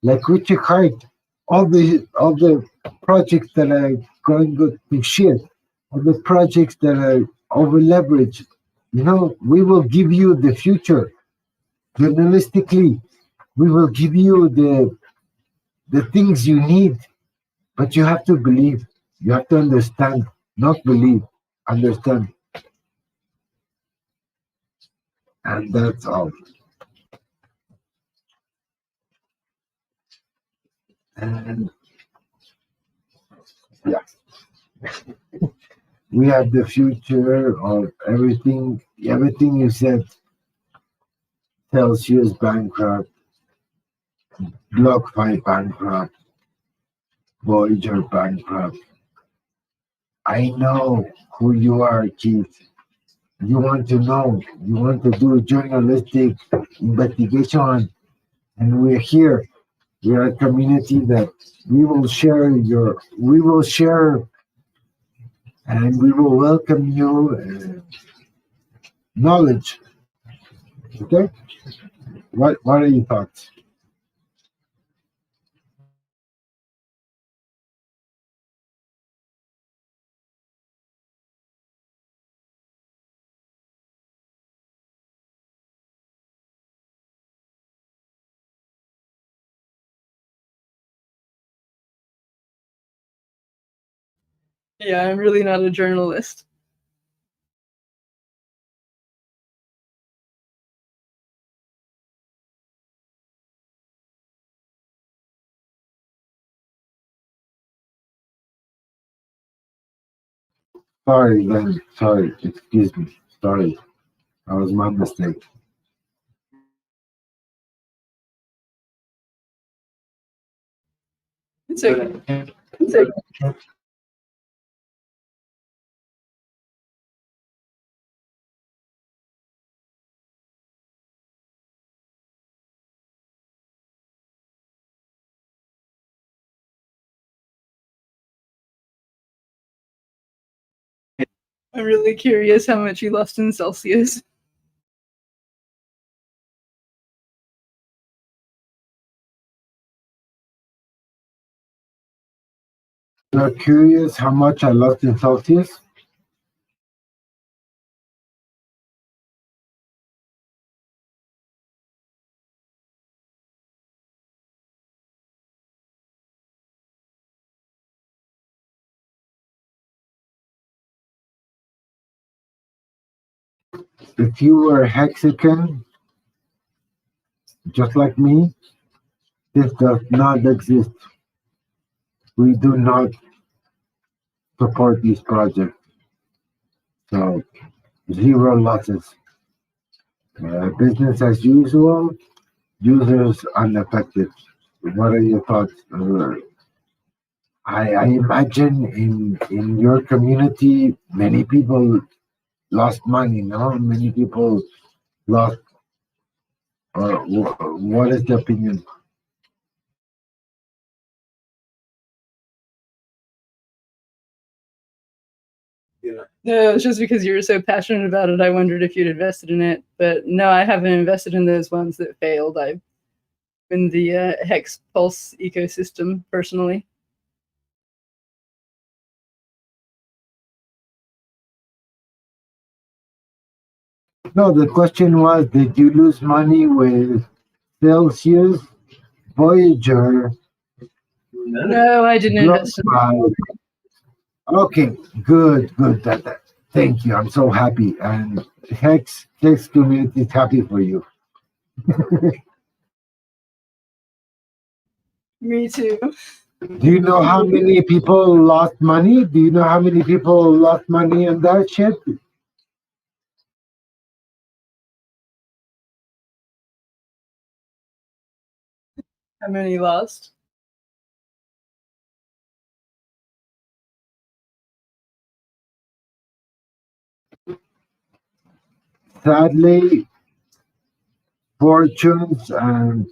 like Richard Hart, all the projects that are going to shit, all the projects that are over leveraged. You know, we will give you the future journalistically. We will give you the things you need, but you have to believe. You have to understand, not believe. Understand, and that's all. And yeah, we have the future of everything. Everything you said, Celsius bankrupt, BlockFi bankrupt, Voyager bankrupt. I know who you are, Keith. You want to know. You want to do journalistic investigation, and we're here. We are a community that we will share, and we will welcome you knowledge. Okay? What are your thoughts? Yeah, I'm really not a journalist. Sorry, then. Sorry. Excuse me. Sorry. That was my mistake. It's okay. I'm really curious how much you lost in Celsius. You're curious how much I lost in Celsius? If you were a Mexican, just like me, This does not exist. We do not support these projects. So, zero losses. Business as usual, users unaffected. What are your thoughts? I imagine in your community, many people lost money, no? Many people lost, what is the opinion? No, it's just because you were so passionate about it, I wondered if you'd invested in it. But no, I haven't invested in those ones that failed. I've been the Hex Pulse ecosystem personally. No, the question was, did you lose money with Celsius, Voyager, No, I didn't invest in BlockFi? Okay, good. Thank you. I'm so happy. And Hex community is happy for you. Me too. Do you know how many people lost money? Do you know how many people lost money on that shit? How many lost? Sadly, fortunes and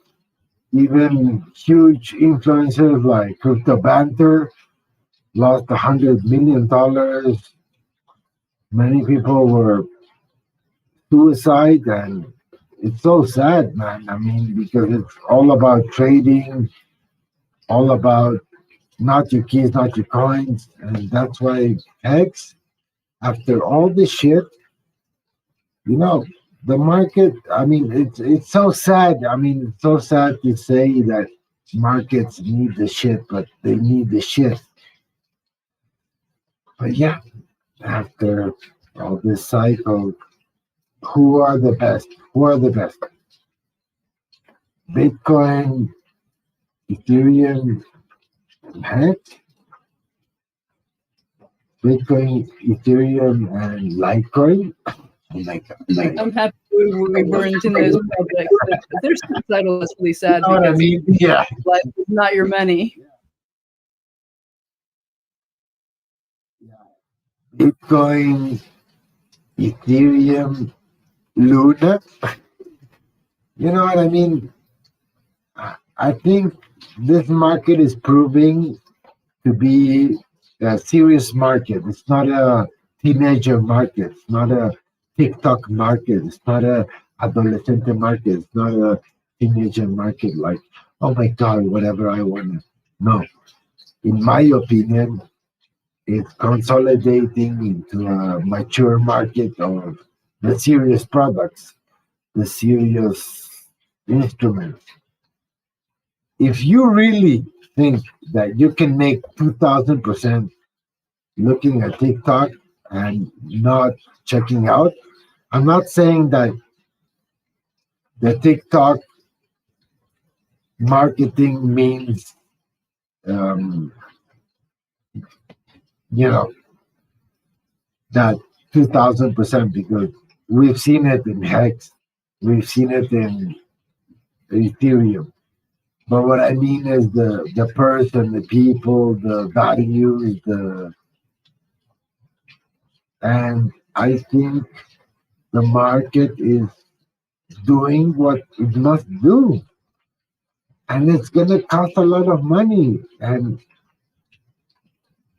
even huge influencers like Crypto Banter lost $100 million. Many people were suicide, and it's so sad, man. I mean, because it's all about trading, all about not your keys, not your coins, and that's why Hex, after all this shit, the market. I mean, it's so sad. I mean, it's so sad to say that markets need the shit, but they need the shit. But yeah, after all this cycle, who are the best? Who are the best? Bitcoin, Ethereum, Hex, Bitcoin, Ethereum, and Litecoin. I'm happy we weren't in those projects. But their suicidal is really sad because Yeah. life is not your money. Bitcoin, Ethereum, Luna. You know what I mean? I think this market is proving to be a serious market. It's not a teenager market. It's not a TikTok market. It's not a adolescente market. It's not a teenager market like, oh my God, whatever I want. No. In my opinion, it's consolidating into a mature market of the serious products, the serious instruments. If you really think that you can make 2,000% looking at TikTok and not checking out, I'm not saying that the TikTok marketing means, that 2,000%, because we've seen it in Hex, we've seen it in Ethereum. But what I mean is the person, the people, the values, and I think the market is doing what it must do. And it's gonna cost a lot of money. And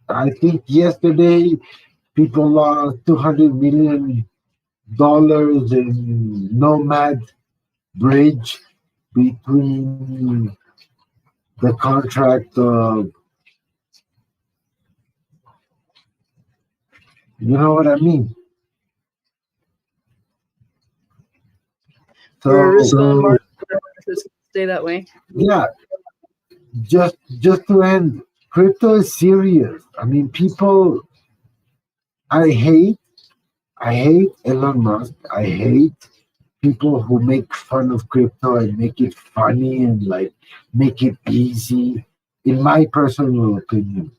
I think yesterday people lost $200 million in Nomad Bridge between the contract of, you know what I mean? So Stay that way. yeah, just to end, crypto is serious. I mean, people. I hate Elon Musk. I hate people who make fun of crypto and make it funny and like make it easy. In my personal opinion,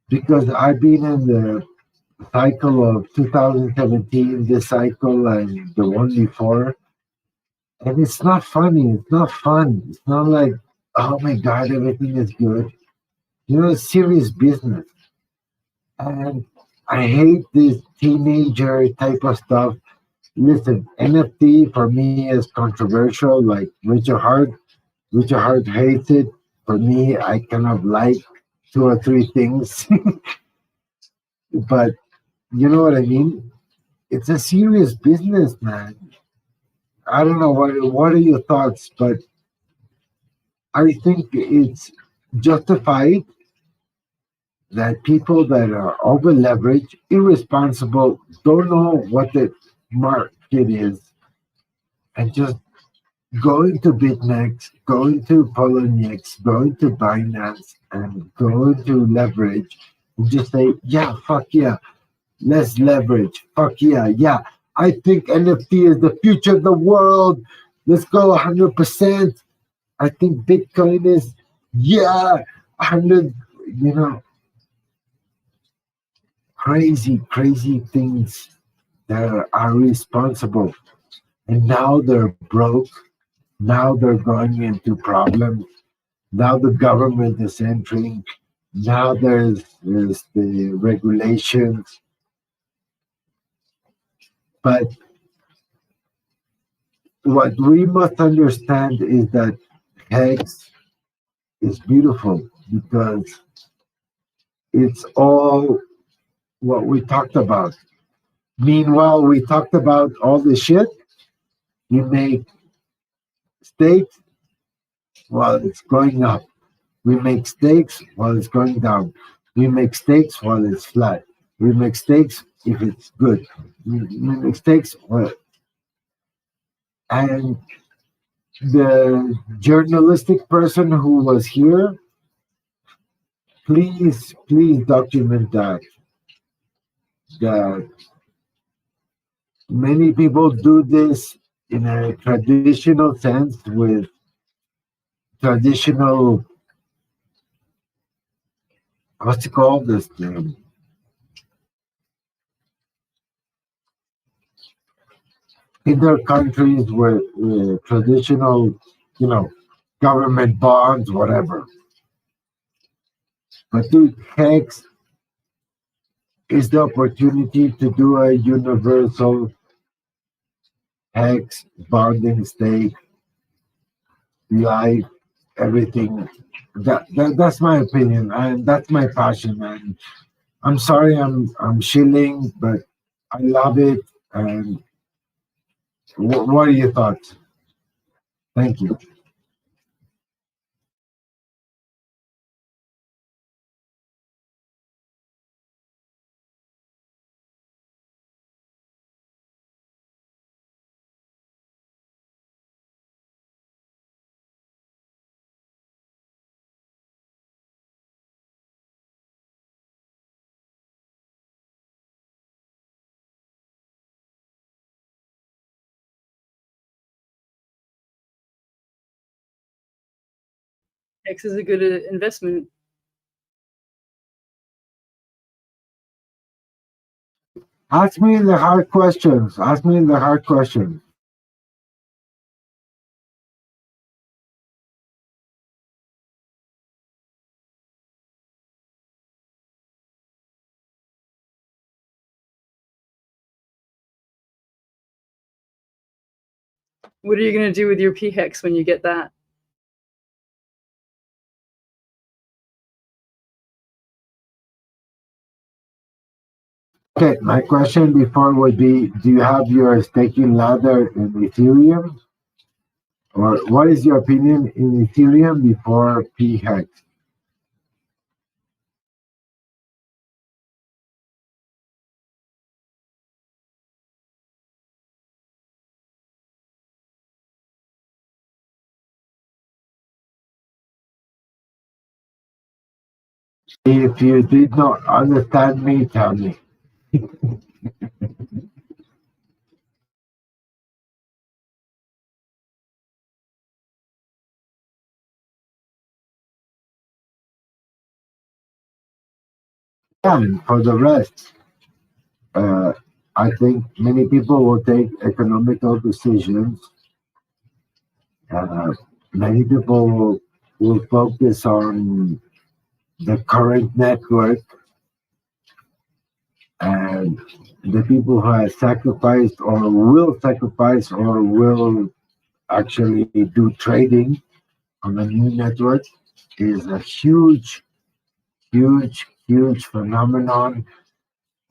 because I've been in the cycle of 2017, this cycle and the one before, and it's not funny. It's not fun. It's not like, oh my God, everything is good. You know, it's serious business. And I hate this teenager type of stuff. Listen, NFT for me is controversial. Like Richard Hart hates it. For me, I kind of like two or three things, but you know what I mean? It's a serious business, man. I don't know what are your thoughts, but I think it's justified that people that are over leveraged, irresponsible, don't know what the market is, and just go into BitMEX, go into Poloniex, go into Binance, and go into leverage, and just say, yeah, fuck yeah, let's leverage, fuck yeah, yeah. I think NFT is the future of the world. Let's go 100%. I think Bitcoin is, yeah, 100, you know, crazy things that are responsible. And now they're broke. Now they're going into problems. Now the government is entering. Now there's the regulations. But what we must understand is that HEX is beautiful because it's all what we talked about. Meanwhile, we talked about all the shit. You make stakes while it's going up. We make stakes while it's going down. We make stakes while it's flat. We make stakes if it's good. We make stakes while, and the journalistic person who was here, please document that many people do this in a traditional sense with traditional, what's it called, this in their countries with traditional, you know, government bonds, whatever. But dude, HEX is the opportunity to do a universal HEX bonding stake, live, everything. That's my opinion, and that's my passion. And I'm sorry, I'm shilling, but I love it. And what are your thoughts? Thank you. X is a good investment. Ask me the hard questions. Ask me the hard questions. What are you going to do with your PHEX when you get that? Okay, my question before would be, do you have your staking ladder in Ethereum? Or what is your opinion in Ethereum before PHEX? If you did not understand me, tell me. And for the rest, I think many people will take economical decisions. Many people will focus on the current network, and the people who have sacrificed or will actually do trading on a new network is a huge, huge phenomenon.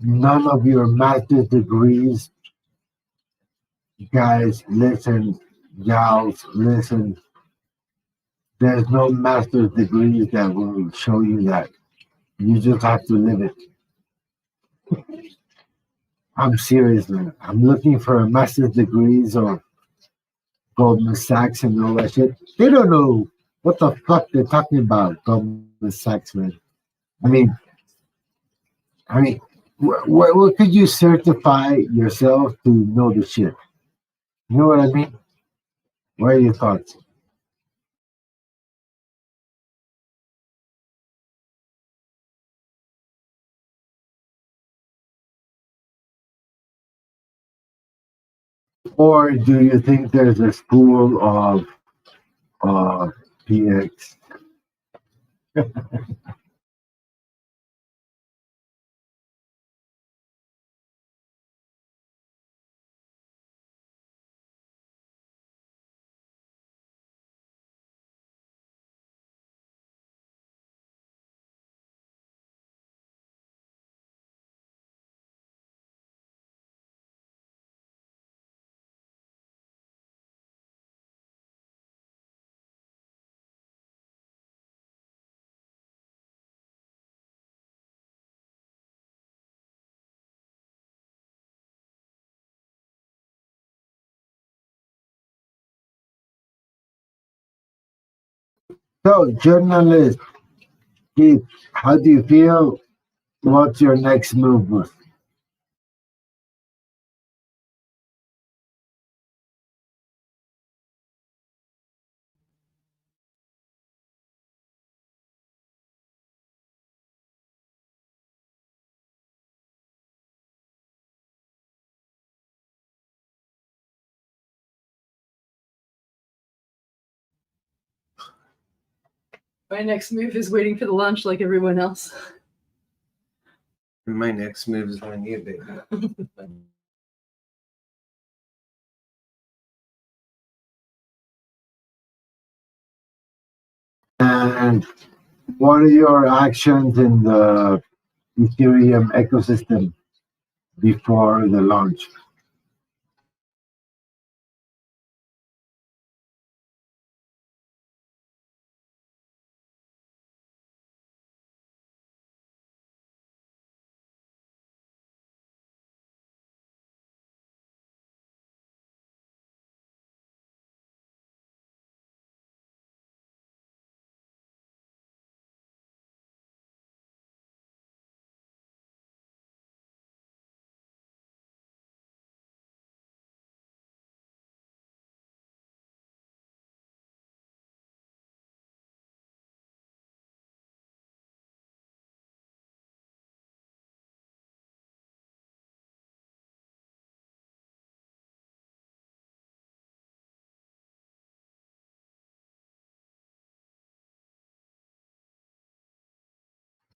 None of your master's degrees, guys, listen, gals, listen. There's no master's degrees that will show you that. You just have to live it. I'm serious, man. I'm looking for a master's degrees or Goldman Sachs and all that shit. They don't know what the fuck they're talking about, Goldman Sachs, man. I mean, what could you certify yourself to know the shit? You know what I mean? What are your thoughts? Or do you think there's a school of PX? So, journalist, Keith, how do you feel? What's your next move? My next move is waiting for the launch like everyone else. My next move is on you, baby. And what are your actions in the Ethereum ecosystem before the launch?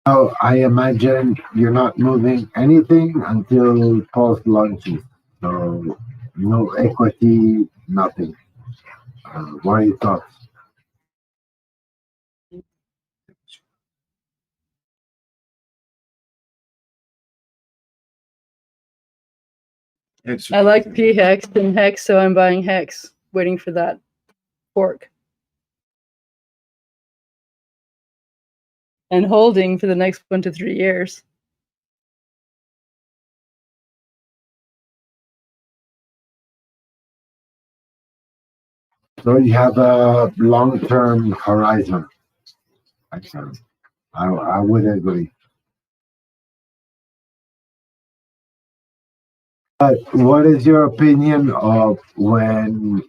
So I imagine you're not moving anything until Pulse launches. So no equity, nothing. What are your thoughts? I like P-Hex and Hex, so I'm buying Hex, waiting for that fork. And holding for the next 1 to 3 years. So you have a long-term horizon. I would agree. But what is your opinion of when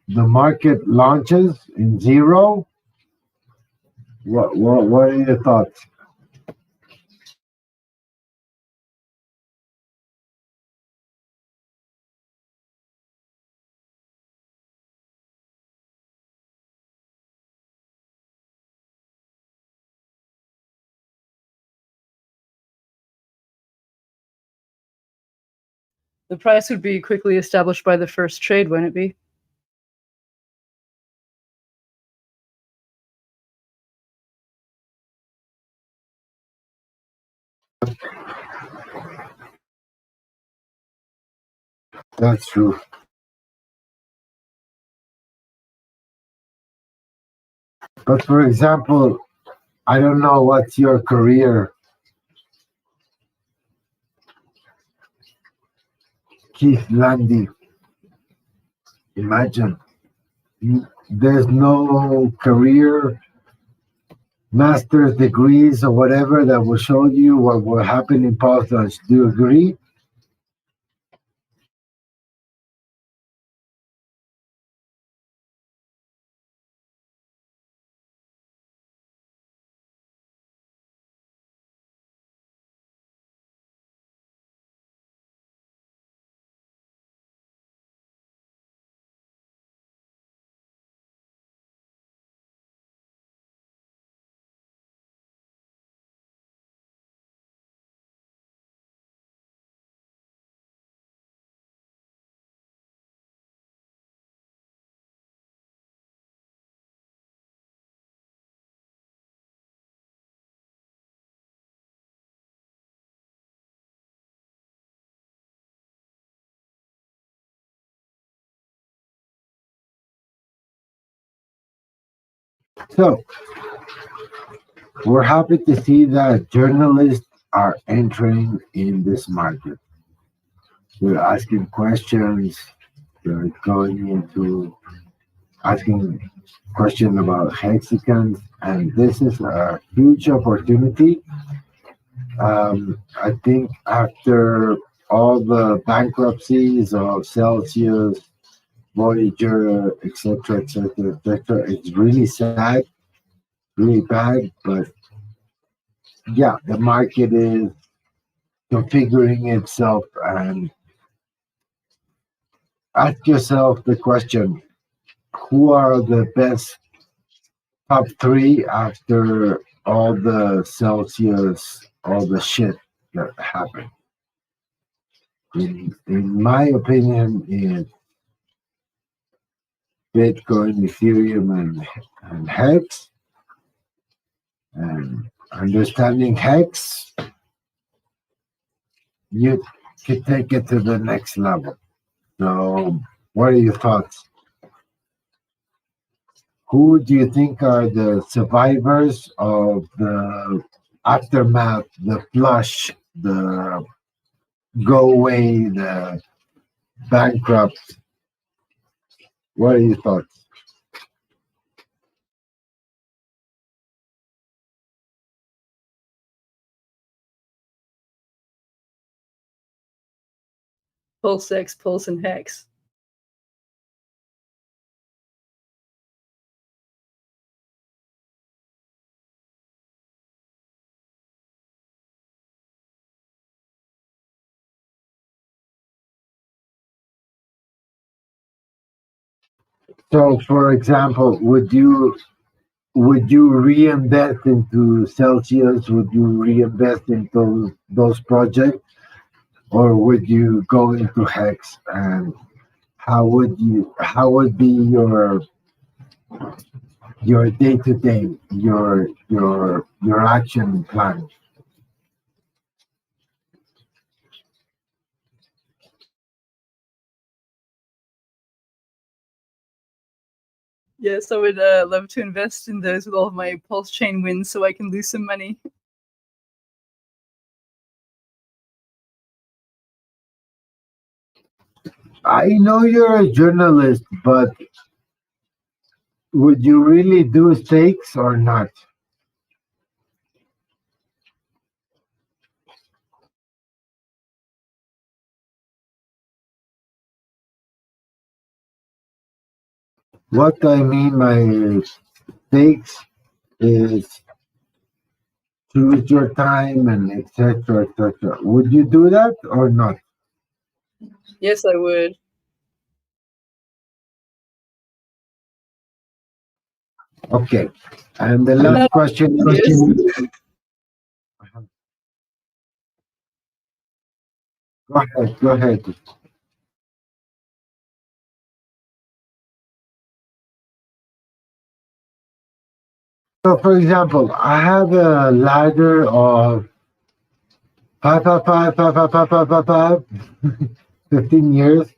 the market launches in zero? What are your thoughts? The price would be quickly established by the first trade, won't it be? That's true. But for example, I don't know what's your career, Keith Landy. Imagine there's no career, master's degrees or whatever that will show you what will happen in Pulse. Do you agree? So we're happy to see that journalists are entering in this market. They're asking questions. They're going into asking questions about hexagons, and this is a huge opportunity. I think after all the bankruptcies of Celsius, Voyager, etc., etc., etc., it's really sad, really bad, but yeah, the market is configuring itself, and ask yourself the question, who are the best top three after all the Celsius, all the shit that happened? In my opinion, it's Bitcoin, Ethereum, and HEX. And understanding HEX, you could take it to the next level. So, what are your thoughts? Who do you think are the survivors of the aftermath, the flush, the go away, the bankrupt? What are your thoughts? PulseX, Pulse, and HEX. So, for example, would you reinvest into Celsius? Would you reinvest into those projects, or would you go into Hex? And how would be your day to day, your action plan? Yes, I would love to invest in those with all of my Pulsechain wins so I can lose some money. I know you're a journalist, but would you really do stakes or not? What I mean by stakes is choose your time and etc. etc. Would you do that or not? Yes, I would. Okay. And the last question. Go ahead. So, for example, I have a ladder of 15 years.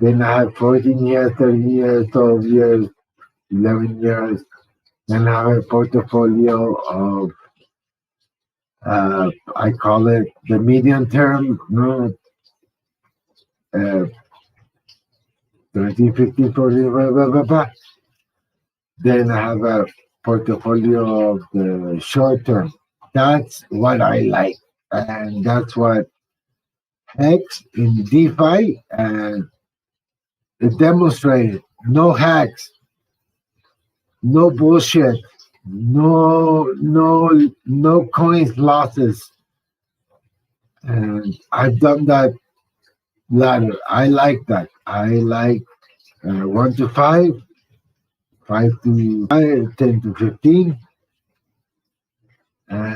Then I have 14 years, 13 years, 12 years, 11 years. Then I have a portfolio of, I call it the medium term, no, 13, 15, 14, blah, blah, blah, blah. Then I have a portfolio of the short term. That's what I like. And that's what Hex in DeFi and it demonstrated. No hacks, no bullshit, no coins losses. And I've done that ladder. I like that. I like 1 to 5, 5 to 5, 10 to 15.